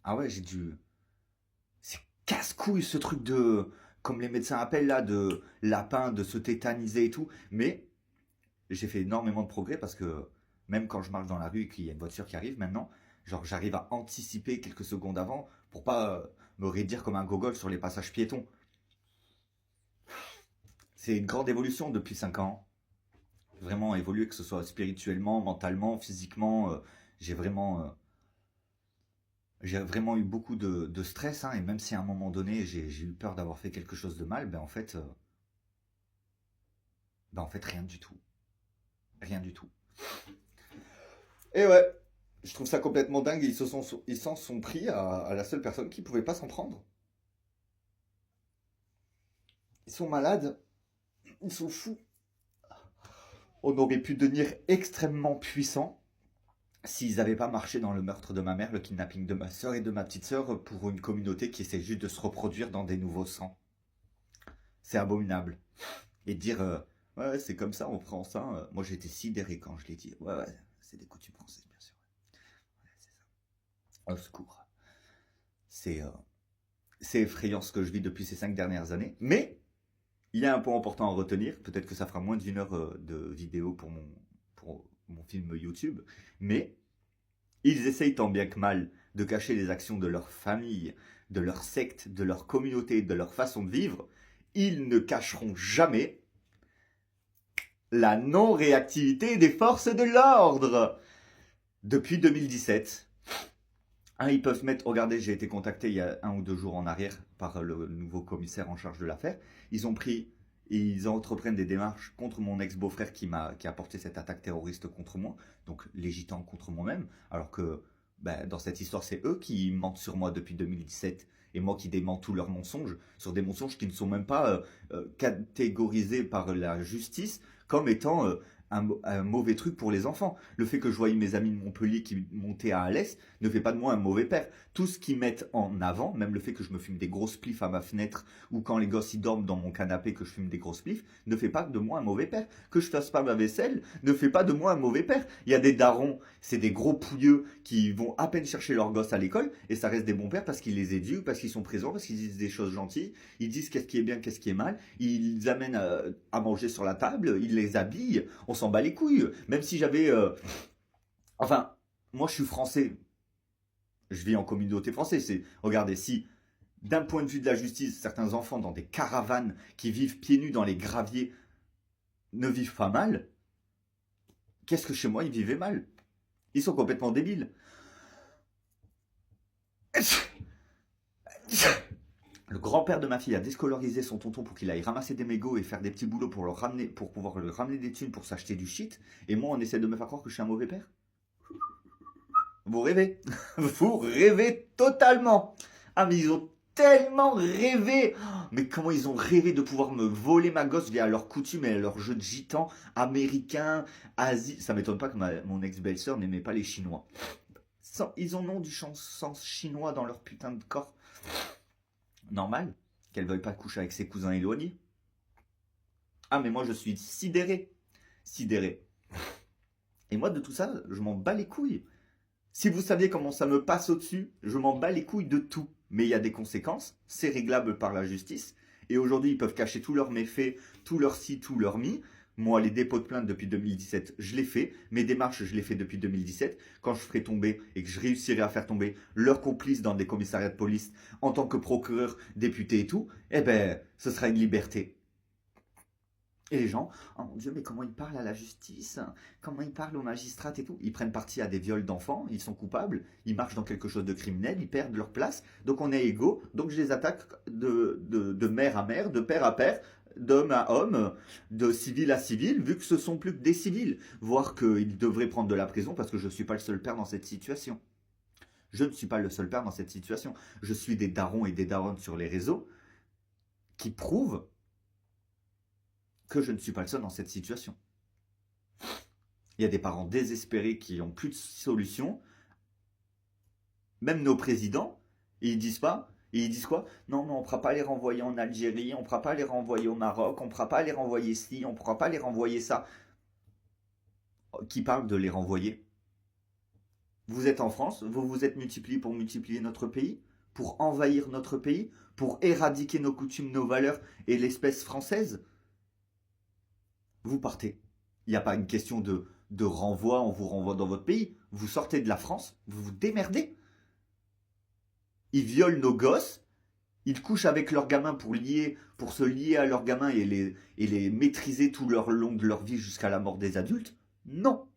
Ah ouais, j'ai dû. C'est casse-couille ce truc de. Comme les médecins appellent là, de lapin, de se tétaniser et tout. Mais j'ai fait énormément de progrès parce que même quand je marche dans la rue et qu'il y a une voiture qui arrive maintenant, genre j'arrive à anticiper quelques secondes avant pour pas me raidir comme un gogol sur les passages piétons. C'est une grande évolution depuis 5 ans. Vraiment évolué, que ce soit spirituellement, mentalement, physiquement. J'ai vraiment eu beaucoup de stress, hein, et même si à un moment donné j'ai eu peur d'avoir fait quelque chose de mal, ben en fait rien du tout. Rien du tout. Et ouais, je trouve ça complètement dingue. Ils s'en sont pris à la seule personne qui pouvait pas s'en prendre. Ils sont malades, ils sont fous. On aurait pu devenir extrêmement puissant s'ils n'avaient pas marché dans le meurtre de ma mère, le kidnapping de ma soeur et de ma petite soeur pour une communauté qui essaie juste de se reproduire dans des nouveaux sangs. C'est abominable. Et dire ouais, c'est comme ça en France, hein. Moi j'ai été sidéré quand je l'ai dit. Ouais, c'est des coutumes françaises, bien sûr. Ouais, c'est ça. Au secours. C'est effrayant ce que je vis depuis ces 5 dernières années. Mais il y a un point important à retenir. Peut-être que ça fera moins d'1 heure de vidéo pour mon film YouTube. Mais ils essayent tant bien que mal de cacher les actions de leur famille, de leur secte, de leur communauté, de leur façon de vivre. Ils ne cacheront jamais la non-réactivité des forces de l'ordre. Depuis 2017, ils peuvent mettre... Regardez, j'ai été contacté il y a 1 ou 2 jours en arrière par le nouveau commissaire en charge de l'affaire. Ils entreprennent des démarches contre mon ex-beau-frère qui a porté cette attaque terroriste contre moi, donc légitant contre moi-même, alors que dans cette histoire, c'est eux qui mentent sur moi depuis 2017 et moi qui dément tous leurs mensonges, sur des mensonges qui ne sont même pas catégorisés par la justice comme étant un mauvais truc pour les enfants. Le fait que je voyais mes amis de Montpellier qui montaient à Alès ne fait pas de moi un mauvais père. Tout ce qu'ils mettent en avant, même le fait que je me fume des grosses spliffs à ma fenêtre ou quand les gosses ils dorment dans mon canapé que je fume des grosses spliffs, ne fait pas de moi un mauvais père. Que je fasse pas ma vaisselle ne fait pas de moi un mauvais père. Il y a des darons, c'est des gros pouilleux qui vont à peine chercher leurs gosses à l'école et ça reste des bons pères parce qu'ils les éduquent, parce qu'ils sont présents, parce qu'ils disent des choses gentilles, ils disent qu'est-ce qui est bien, qu'est-ce qui est mal, ils amènent à manger sur la table, ils les habillent, on s'en bat les couilles. Même si j'avais... Enfin, moi je suis français, je vis en communauté française. Regardez, si d'un point de vue de la justice, certains enfants dans des caravanes qui vivent pieds nus dans les graviers ne vivent pas mal, qu'est-ce que chez moi ils vivaient mal? Ils sont complètement débiles. Le grand-père de ma fille a déscolarisé son tonton pour qu'il aille ramasser des mégots et faire des petits boulots pour pouvoir lui ramener des thunes pour s'acheter du shit. Et moi, on essaie de me faire croire que je suis un mauvais père. Vous rêvez. Vous rêvez totalement. Ah, mais ils ont tellement rêvé. Mais comment ils ont rêvé de pouvoir me voler ma gosse via leurs coutumes et leurs jeux de gitans américains, Asie. Ça m'étonne pas que mon ex-belle-sœur n'aimait pas les Chinois. Ils en ont du sens chinois dans leur putain de corps. Normal qu'elle veuille pas coucher avec ses cousins éloignés. Ah, mais moi je suis sidéré. Sidéré. Et moi de tout ça, je m'en bats les couilles. Si vous saviez comment ça me passe au-dessus, je m'en bats les couilles de tout. Mais il y a des conséquences, c'est réglable par la justice. Et aujourd'hui, ils peuvent cacher tous leurs méfaits, tous leurs si, tous leurs mi. Moi, les dépôts de plainte depuis 2017, je l'ai fait. Mes démarches, je les fais depuis 2017. Quand je ferai tomber et que je réussirai à faire tomber leurs complices dans des commissariats de police en tant que procureur, député et tout, eh ben, ce sera une liberté. Et les gens, oh mon Dieu, mais comment ils parlent à la justice, comment ils parlent aux magistrats et tout. Ils prennent parti à des viols d'enfants, ils sont coupables, ils marchent dans quelque chose de criminel, ils perdent leur place, donc on est égaux, donc je les attaque de mère à mère, de père à père, d'homme à homme, de civil à civil, vu que ce sont plus que des civils. Voire qu'ils devraient prendre de la prison parce que je ne suis pas le seul père dans cette situation. Je ne suis pas le seul père dans cette situation. Je suis des darons et des daronnes sur les réseaux qui prouvent que je ne suis pas le seul dans cette situation. Il y a des parents désespérés qui n'ont plus de solution. Même nos présidents, ils disent pas, ils disent quoi? Non, mais on ne pourra pas les renvoyer en Algérie, on ne pourra pas les renvoyer au Maroc, on ne pourra pas les renvoyer ci, on ne pourra pas les renvoyer ça. Qui parle de les renvoyer? Vous êtes en France, vous vous êtes multipliés pour multiplier notre pays, pour envahir notre pays, pour éradiquer nos coutumes, nos valeurs et l'espèce française. Vous partez. Il n'y a pas une question de renvoi, on vous renvoie dans votre pays. Vous sortez de la France, vous vous démerdez. Ils violent nos gosses, ils couchent avec leurs gamins pour se lier à leurs gamins et les maîtriser tout le long de leur vie jusqu'à la mort des adultes. Non,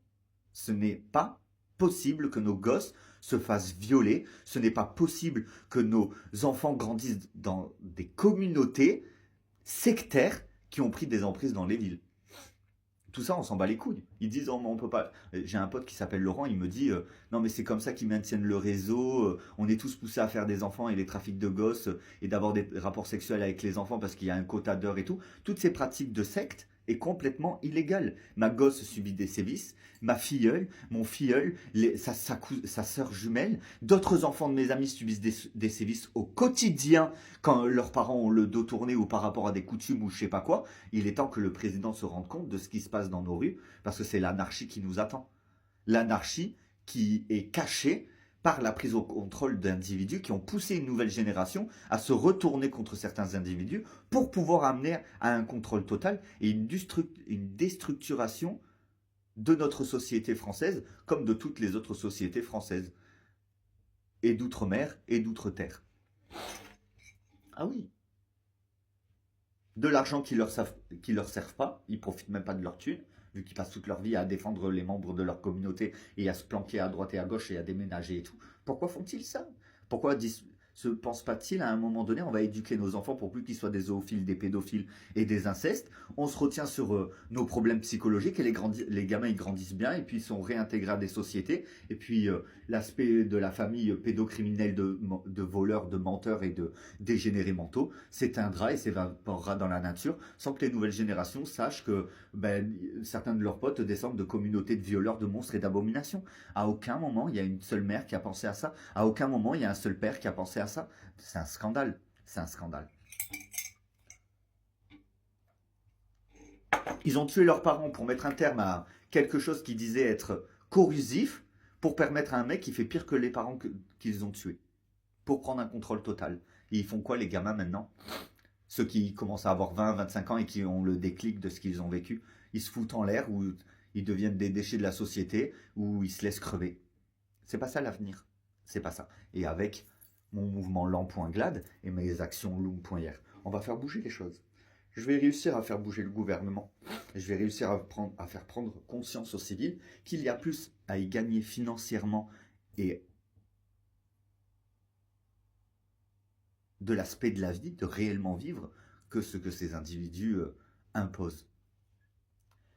ce n'est pas possible que nos gosses se fassent violer. Ce n'est pas possible que nos enfants grandissent dans des communautés sectaires qui ont pris des emprises dans les villes. Tout ça, on s'en bat les couilles. Ils disent, oh, mais on peut pas. J'ai un pote qui s'appelle Laurent, il me dit, non, mais c'est comme ça qu'ils maintiennent le réseau. On est tous poussés à faire des enfants et les trafics de gosses et d'avoir des rapports sexuels avec les enfants parce qu'il y a un quota d'heures et tout. Toutes ces pratiques de secte est complètement illégale. Ma gosse subit des sévices, ma filleule, mon filleul, sa sœur jumelle, d'autres enfants de mes amis subissent des sévices au quotidien quand leurs parents ont le dos tourné ou par rapport à des coutumes ou je sais pas quoi. Il est temps que le président se rende compte de ce qui se passe dans nos rues parce que c'est l'anarchie qui nous attend. L'anarchie qui est cachée par la prise au contrôle d'individus qui ont poussé une nouvelle génération à se retourner contre certains individus pour pouvoir amener à un contrôle total et une déstructuration de notre société française comme de toutes les autres sociétés françaises et d'outre-mer et d'outre-terre. Ah oui. De l'argent qui leur servent pas, ils profitent même pas de leur thune, vu qu'ils passent toute leur vie à défendre les membres de leur communauté et à se planquer à droite et à gauche et à déménager et tout. Pourquoi font-ils ça? Pourquoi se pensent pas-ils à un moment donné, on va éduquer nos enfants pour plus qu'ils soient des zoophiles, des pédophiles et des incestes. On se retient sur nos problèmes psychologiques et les gamins ils grandissent bien et puis ils sont réintégrés à des sociétés. Et puis l'aspect de la famille pédocriminelle de voleurs, de menteurs et de dégénérés mentaux s'éteindra et s'évaporera dans la nature sans que les nouvelles générations sachent que certains de leurs potes descendent de communautés de violeurs, de monstres et d'abominations. À aucun moment il y a une seule mère qui a pensé à ça. À aucun moment il y a un seul père qui a pensé à ça. C'est un scandale. C'est un scandale. Ils ont tué leurs parents pour mettre un terme à quelque chose qui disait être corrosif pour permettre à un mec qui fait pire que les parents qu'ils ont tués. Pour prendre un contrôle total. Et ils font quoi les gamins maintenant? Ceux qui commencent à avoir 20, 25 ans et qui ont le déclic de ce qu'ils ont vécu. Ils se foutent en l'air ou ils deviennent des déchets de la société ou ils se laissent crever. C'est pas ça l'avenir. C'est pas ça. Et avec mon mouvement lent.glad et mes actions loom.hier, on va faire bouger les choses. Je vais réussir à faire bouger le gouvernement. Je vais réussir à faire prendre conscience aux civils qu'il y a plus à y gagner financièrement et de l'aspect de la vie, de réellement vivre, que ce que ces individus imposent.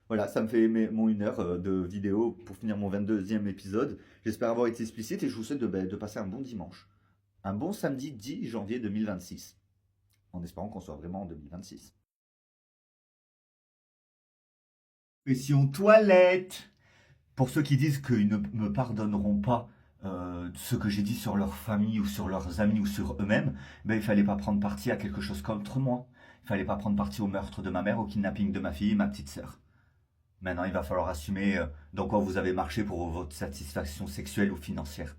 Voilà, ça me fait mon 1 heure de vidéo pour finir mon 22e épisode. J'espère avoir été explicite et je vous souhaite de passer un bon dimanche. Un bon samedi 10 janvier 2026. En espérant qu'on soit vraiment en 2026. Question toilette. Pour ceux qui disent qu'ils ne me pardonneront pas ce que j'ai dit sur leur famille ou sur leurs amis ou sur eux-mêmes, ben, il fallait pas prendre parti à quelque chose contre moi. Il fallait pas prendre parti au meurtre de ma mère, au kidnapping de ma fille et ma petite sœur. Maintenant, il va falloir assumer dans quoi vous avez marché pour votre satisfaction sexuelle ou financière.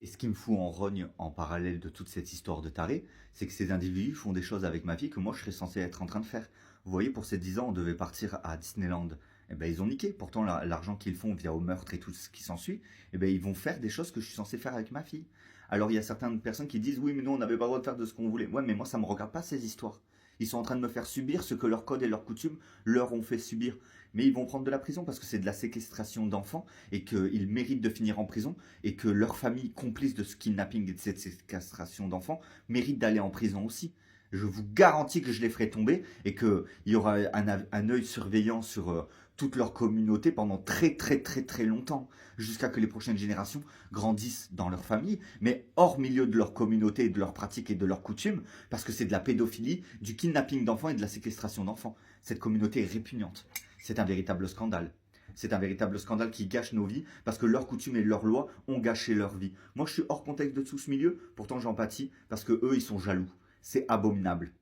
Et ce qui me fout en rogne en parallèle de toute cette histoire de taré, c'est que ces individus font des choses avec ma vie que moi je serais censé être en train de faire. Vous voyez, pour ces 10 ans, on devait partir à Disneyland. Eh ben, ils ont niqué. Pourtant, l'argent qu'ils font via au meurtre et tout ce qui s'ensuit, eh ben, ils vont faire des choses que je suis censé faire avec ma fille. Alors, il y a certaines personnes qui disent oui, mais nous, on n'avait pas le droit de faire de ce qu'on voulait. Ouais, mais moi, ça me regarde pas ces histoires. Ils sont en train de me faire subir ce que leur code et leurs coutumes leur ont fait subir. Mais ils vont prendre de la prison parce que c'est de la séquestration d'enfants et qu'ils méritent de finir en prison et que leur famille complice de ce kidnapping et de cette séquestration d'enfants mérite d'aller en prison aussi. Je vous garantis que je les ferai tomber et qu'il y aura un œil surveillant sur toute leur communauté pendant très très très très longtemps, jusqu'à que les prochaines générations grandissent dans leur famille, mais hors milieu de leur communauté et de leurs pratiques et de leurs coutumes, parce que c'est de la pédophilie, du kidnapping d'enfants et de la séquestration d'enfants. Cette communauté est répugnante. C'est un véritable scandale. C'est un véritable scandale qui gâche nos vies parce que leurs coutumes et leurs lois ont gâché leur vie. Moi, je suis hors contexte de tout ce milieu, pourtant j'empathie parce que eux, ils sont jaloux. C'est abominable.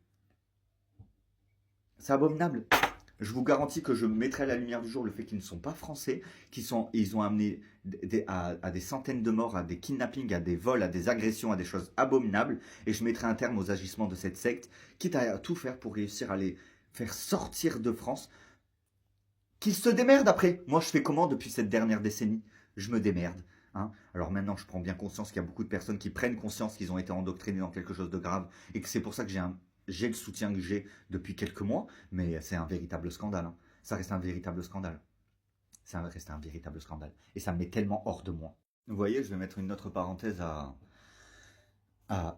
C'est abominable. Je vous garantis que je mettrai à la lumière du jour le fait qu'ils ne sont pas français, ils ont amené à des centaines de morts, à des kidnappings, à des vols, à des agressions, à des choses abominables, et je mettrai un terme aux agissements de cette secte, quitte à tout faire pour réussir à les faire sortir de France. Qu'ils se démerdent après. Moi, je fais comment depuis cette dernière décennie? Je me démerde. Hein. Alors maintenant, je prends bien conscience qu'il y a beaucoup de personnes qui prennent conscience qu'ils ont été endoctrinés dans quelque chose de grave et que c'est pour ça que j'ai le soutien que j'ai depuis quelques mois, mais c'est un véritable scandale. Hein. Ça reste un véritable scandale. Ça reste un véritable scandale. Et ça me met tellement hors de moi. Vous voyez, je vais mettre une autre parenthèse à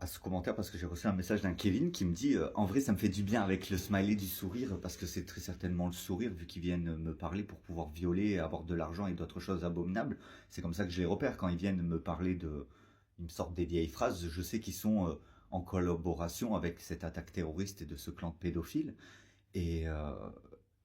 ce commentaire parce que j'ai reçu un message d'un Kevin qui me dit en vrai ça me fait du bien avec le smiley du sourire parce que c'est très certainement le sourire vu qu'ils viennent me parler pour pouvoir violer, avoir de l'argent et d'autres choses abominables. C'est comme ça que je les repère quand ils viennent me parler de... Ils me sortent des vieilles phrases, je sais qu'ils sont en collaboration avec cette attaque terroriste et de ce clan de pédophiles. Et, euh,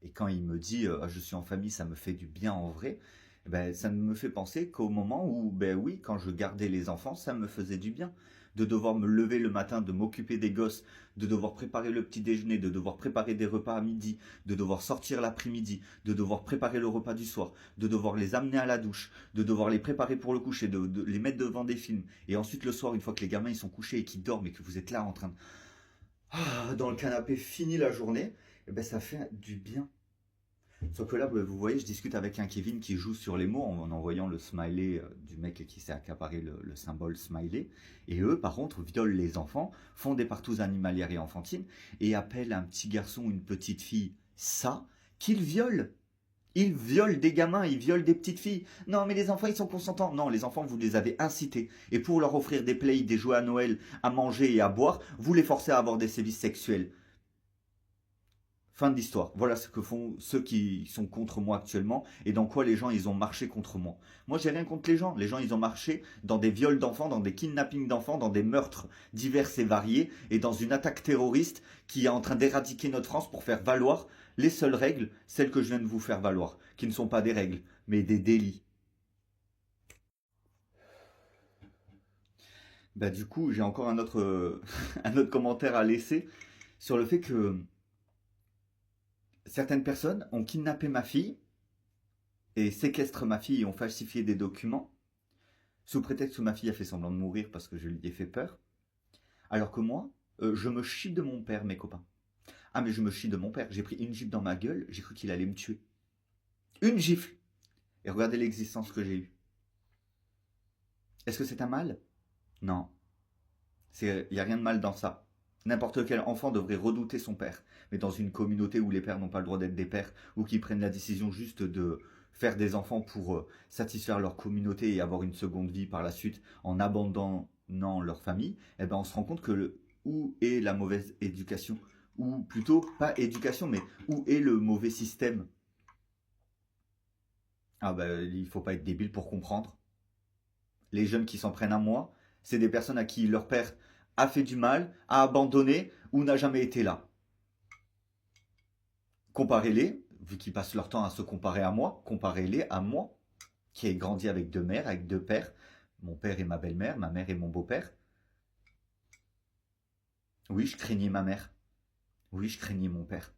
et quand il me dit je suis en famille, ça me fait du bien en vrai, ben, ça me fait penser qu'au moment où, ben oui, quand je gardais les enfants, ça me faisait du bien. De devoir me lever le matin, de m'occuper des gosses, de devoir préparer le petit déjeuner, de devoir préparer des repas à midi, de devoir sortir l'après-midi, de devoir préparer le repas du soir, de devoir les amener à la douche, de devoir les préparer pour le coucher, de les mettre devant des films. Et ensuite le soir, une fois que les gamins ils sont couchés et qu'ils dorment et que vous êtes là en train de... dans le canapé, fini la journée, eh ben ça fait du bien. Sauf que là, vous voyez, je discute avec un Kevin qui joue sur les mots en envoyant le smiley du mec qui s'est accaparé le symbole smiley. Et eux, par contre, violent les enfants, font des partous animalières et enfantines, et appellent un petit garçon ou une petite fille ça, qu'ils violent. Ils violent des gamins, ils violent des petites filles. Non, mais les enfants, ils sont consentants. Non, les enfants, vous les avez incités. Et pour leur offrir des plays, des jouets à Noël, à manger et à boire, vous les forcez à avoir des sévices sexuels. Fin de l'histoire. Voilà ce que font ceux qui sont contre moi actuellement et dans quoi les gens ils ont marché contre moi. Moi j'ai rien contre les gens. Les gens ils ont marché dans des viols d'enfants, dans des kidnappings d'enfants, dans des meurtres divers et variés et dans une attaque terroriste qui est en train d'éradiquer notre France pour faire valoir les seules règles, celles que je viens de vous faire valoir, qui ne sont pas des règles, mais des délits. Bah du coup j'ai encore un autre, un autre commentaire à laisser sur le fait que certaines personnes ont kidnappé ma fille et séquestrent ma fille et ont falsifié des documents, sous prétexte que ma fille a fait semblant de mourir parce que je lui ai fait peur, alors que moi, je me chie de mon père, mes copains. Ah mais je me chie de mon père, j'ai pris une gifle dans ma gueule, j'ai cru qu'il allait me tuer. Une gifle. Et regardez l'existence que j'ai eue. Est-ce que c'est un mal? Non. Il n'y a rien de mal dans ça. N'importe quel enfant devrait redouter son père. Mais dans une communauté où les pères n'ont pas le droit d'être des pères, ou qui prennent la décision juste de faire des enfants pour satisfaire leur communauté et avoir une seconde vie par la suite en abandonnant leur famille, eh ben on se rend compte que où est la mauvaise éducation, ou plutôt pas éducation, mais où est le mauvais système. Ah bah, il faut pas être débile pour comprendre. Les jeunes qui s'en prennent à moi, c'est des personnes à qui leur père a fait du mal, a abandonné ou n'a jamais été là. Comparez-les, vu qu'ils passent leur temps à se comparer à moi, comparez-les à moi, qui ai grandi avec deux mères, avec deux pères, mon père et ma belle-mère, ma mère et mon beau-père. Oui, je craignais ma mère. Oui, je craignais mon père.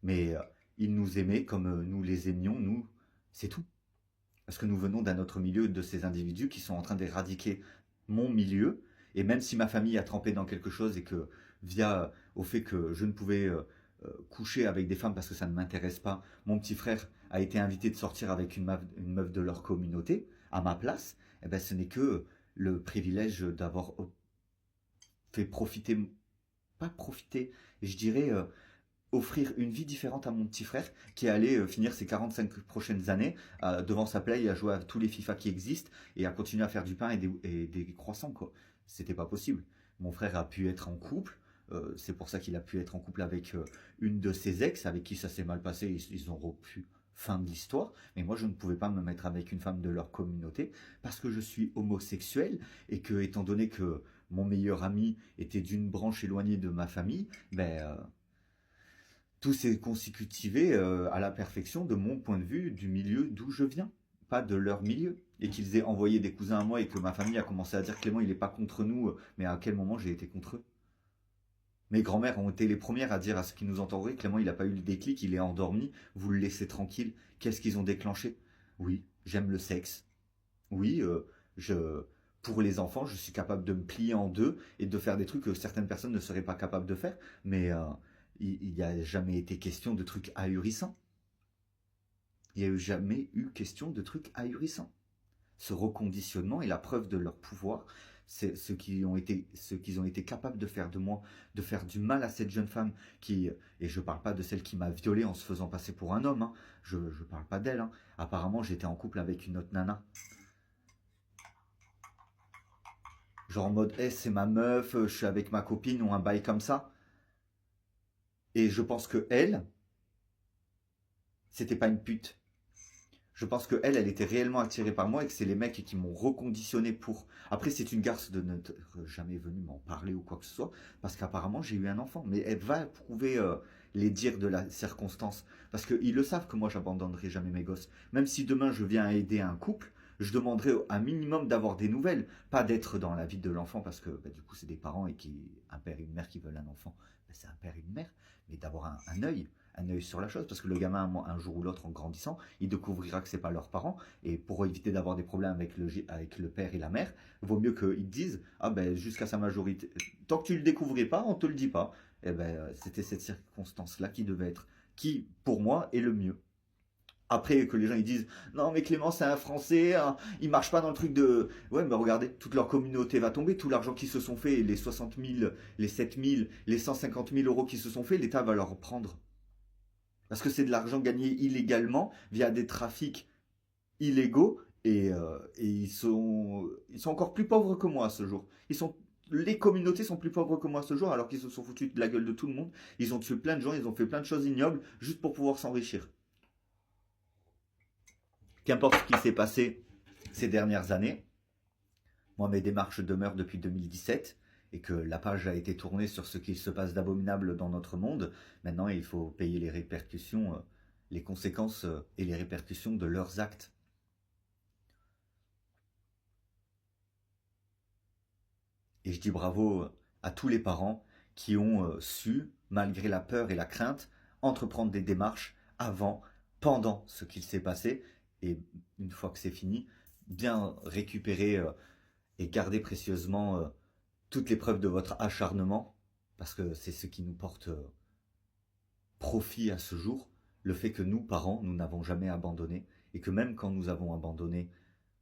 Mais ils nous aimaient comme nous les aimions, nous, c'est tout. Parce que nous venons d'un autre milieu de ces individus qui sont en train d'éradiquer mon milieu. Et même si ma famille a trempé dans quelque chose et que, via au fait que je ne pouvais coucher avec des femmes parce que ça ne m'intéresse pas, mon petit frère a été invité de sortir avec une meuf de leur communauté à ma place, eh ben, ce n'est que le privilège d'avoir fait profiter, pas profiter, je dirais offrir une vie différente à mon petit frère qui allait finir ses 45 prochaines années devant sa play à jouer à tous les FIFA qui existent et à continuer à faire du pain et des croissants, quoi. C'était pas possible. Mon frère a pu être en couple, c'est pour ça qu'il a pu être en couple avec une de ses ex avec qui ça s'est mal passé, ils ont rompu. Fin de l'histoire, mais moi je ne pouvais pas me mettre avec une femme de leur communauté parce que je suis homosexuel et que, étant donné que mon meilleur ami était d'une branche éloignée de ma famille, ben, tout s'est consécutivé à la perfection de mon point de vue du milieu d'où je viens, pas de leur milieu. Et qu'ils aient envoyé des cousins à moi et que ma famille a commencé à dire Clément, il n'est pas contre nous, mais à quel moment j'ai été contre eux? Mes grands-mères ont été les premières à dire à ceux qui nous entouraient Clément, il n'a pas eu le déclic, il est endormi, vous le laissez tranquille. Qu'est-ce qu'ils ont déclenché? Oui, j'aime le sexe. Oui, je, pour les enfants, je suis capable de me plier en deux et de faire des trucs que certaines personnes ne seraient pas capables de faire. Mais il n'y a jamais été question de trucs ahurissants. Il n'y a jamais eu question de trucs ahurissants. Ce reconditionnement est la preuve de leur pouvoir. C'est ce qu'ils ont été capables de faire de moi, de faire du mal à cette jeune femme qui, et je ne parle pas de celle qui m'a violé en se faisant passer pour un homme, hein. Je ne parle pas d'elle, hein. Apparemment, j'étais en couple avec une autre nana. Genre en mode, hey, c'est ma meuf, je suis avec ma copine ou un bail comme ça. Et je pense que elle, c'était pas une pute. Je pense que elle était réellement attirée par moi et que c'est les mecs qui m'ont reconditionné pour. Après, c'est une garce de ne jamais venue m'en parler ou quoi que ce soit, parce qu'apparemment j'ai eu un enfant. Mais elle va prouver les dires de la circonstance, parce qu'ils le savent que moi j'abandonnerai jamais mes gosses. Même si demain je viens aider un couple, je demanderai un minimum d'avoir des nouvelles, pas d'être dans la vie de l'enfant, parce que bah, du coup c'est des parents et un père et une mère qui veulent un enfant, bah, c'est un père et une mère, mais d'avoir un œil sur la chose, parce que le gamin un jour ou l'autre en grandissant, il découvrira que c'est pas leurs parents, et pour éviter d'avoir des problèmes avec le père et la mère, vaut mieux qu'ils disent ah ben jusqu'à sa majorité, tant que tu le découvrais pas, on te le dit pas. Et ben c'était cette circonstance là qui devait être, qui pour moi est le mieux. Après que les gens ils disent non mais Clément c'est un Français, hein, il marche pas dans le truc de ouais mais regardez toute leur communauté va tomber, tout l'argent qu'ils se sont fait, les 60 000, les 7 000, les 150 000 euros qui se sont fait, l'État va leur prendre parce que c'est de l'argent gagné illégalement via des trafics illégaux et ils sont encore plus pauvres que moi à ce jour. Les communautés sont plus pauvres que moi à ce jour alors qu'ils se sont foutus de la gueule de tout le monde. Ils ont tué plein de gens, ils ont fait plein de choses ignobles juste pour pouvoir s'enrichir. Qu'importe ce qui s'est passé ces dernières années, moi mes démarches demeurent depuis 2017 et que la page a été tournée sur ce qu'il se passe d'abominable dans notre monde. Maintenant, il faut payer les répercussions, les conséquences et les répercussions de leurs actes. Et je dis bravo à tous les parents qui ont su, malgré la peur et la crainte, entreprendre des démarches avant, pendant ce qu'il s'est passé, et une fois que c'est fini, bien récupérer et garder précieusement toutes les preuves de votre acharnement, parce que c'est ce qui nous porte profit à ce jour, le fait que nous, parents, nous n'avons jamais abandonné, et que même quand nous avons abandonné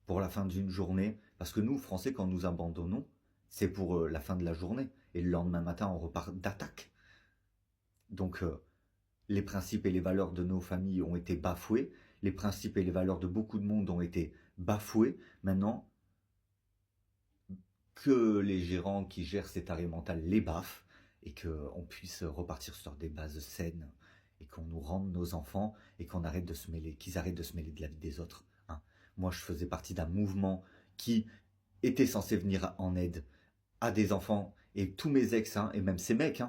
pour la fin d'une journée, parce que nous, Français, quand nous abandonnons, c'est pour la fin de la journée, et le lendemain matin, on repart d'attaque. Donc, les principes et les valeurs de nos familles ont été bafoués, les principes et les valeurs de beaucoup de monde ont été bafoués. Maintenant, que les gérants qui gèrent cet arrêt mental les baffent et qu'on puisse repartir sur des bases saines et qu'on nous rende nos enfants et qu'on arrête de se mêler, qu'ils arrêtent de se mêler de la vie des autres. Moi, je faisais partie d'un mouvement qui était censé venir en aide à des enfants et tous mes ex, hein, et même ces mecs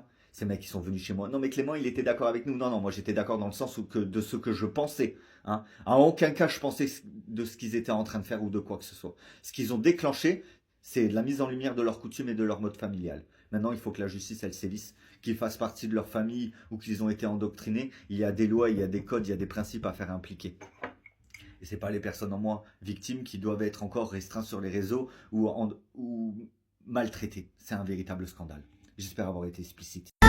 qui sont venus chez moi. Non, mais Clément, il était d'accord avec nous. Non, non, moi j'étais d'accord dans le sens de ce que je pensais. Hein. À aucun cas je pensais de ce qu'ils étaient en train de faire ou de quoi que ce soit. Ce qu'ils ont déclenché, c'est la mise en lumière de leurs coutumes et de leur mode familial. Maintenant, il faut que la justice, elle sévisse, qu'ils fassent partie de leur famille ou qu'ils ont été endoctrinés. Il y a des lois, il y a des codes, il y a des principes à faire impliquer. Et c'est pas les personnes en moi victimes qui doivent être encore restreintes sur les réseaux ou maltraitées. C'est un véritable scandale. J'espère avoir été explicite.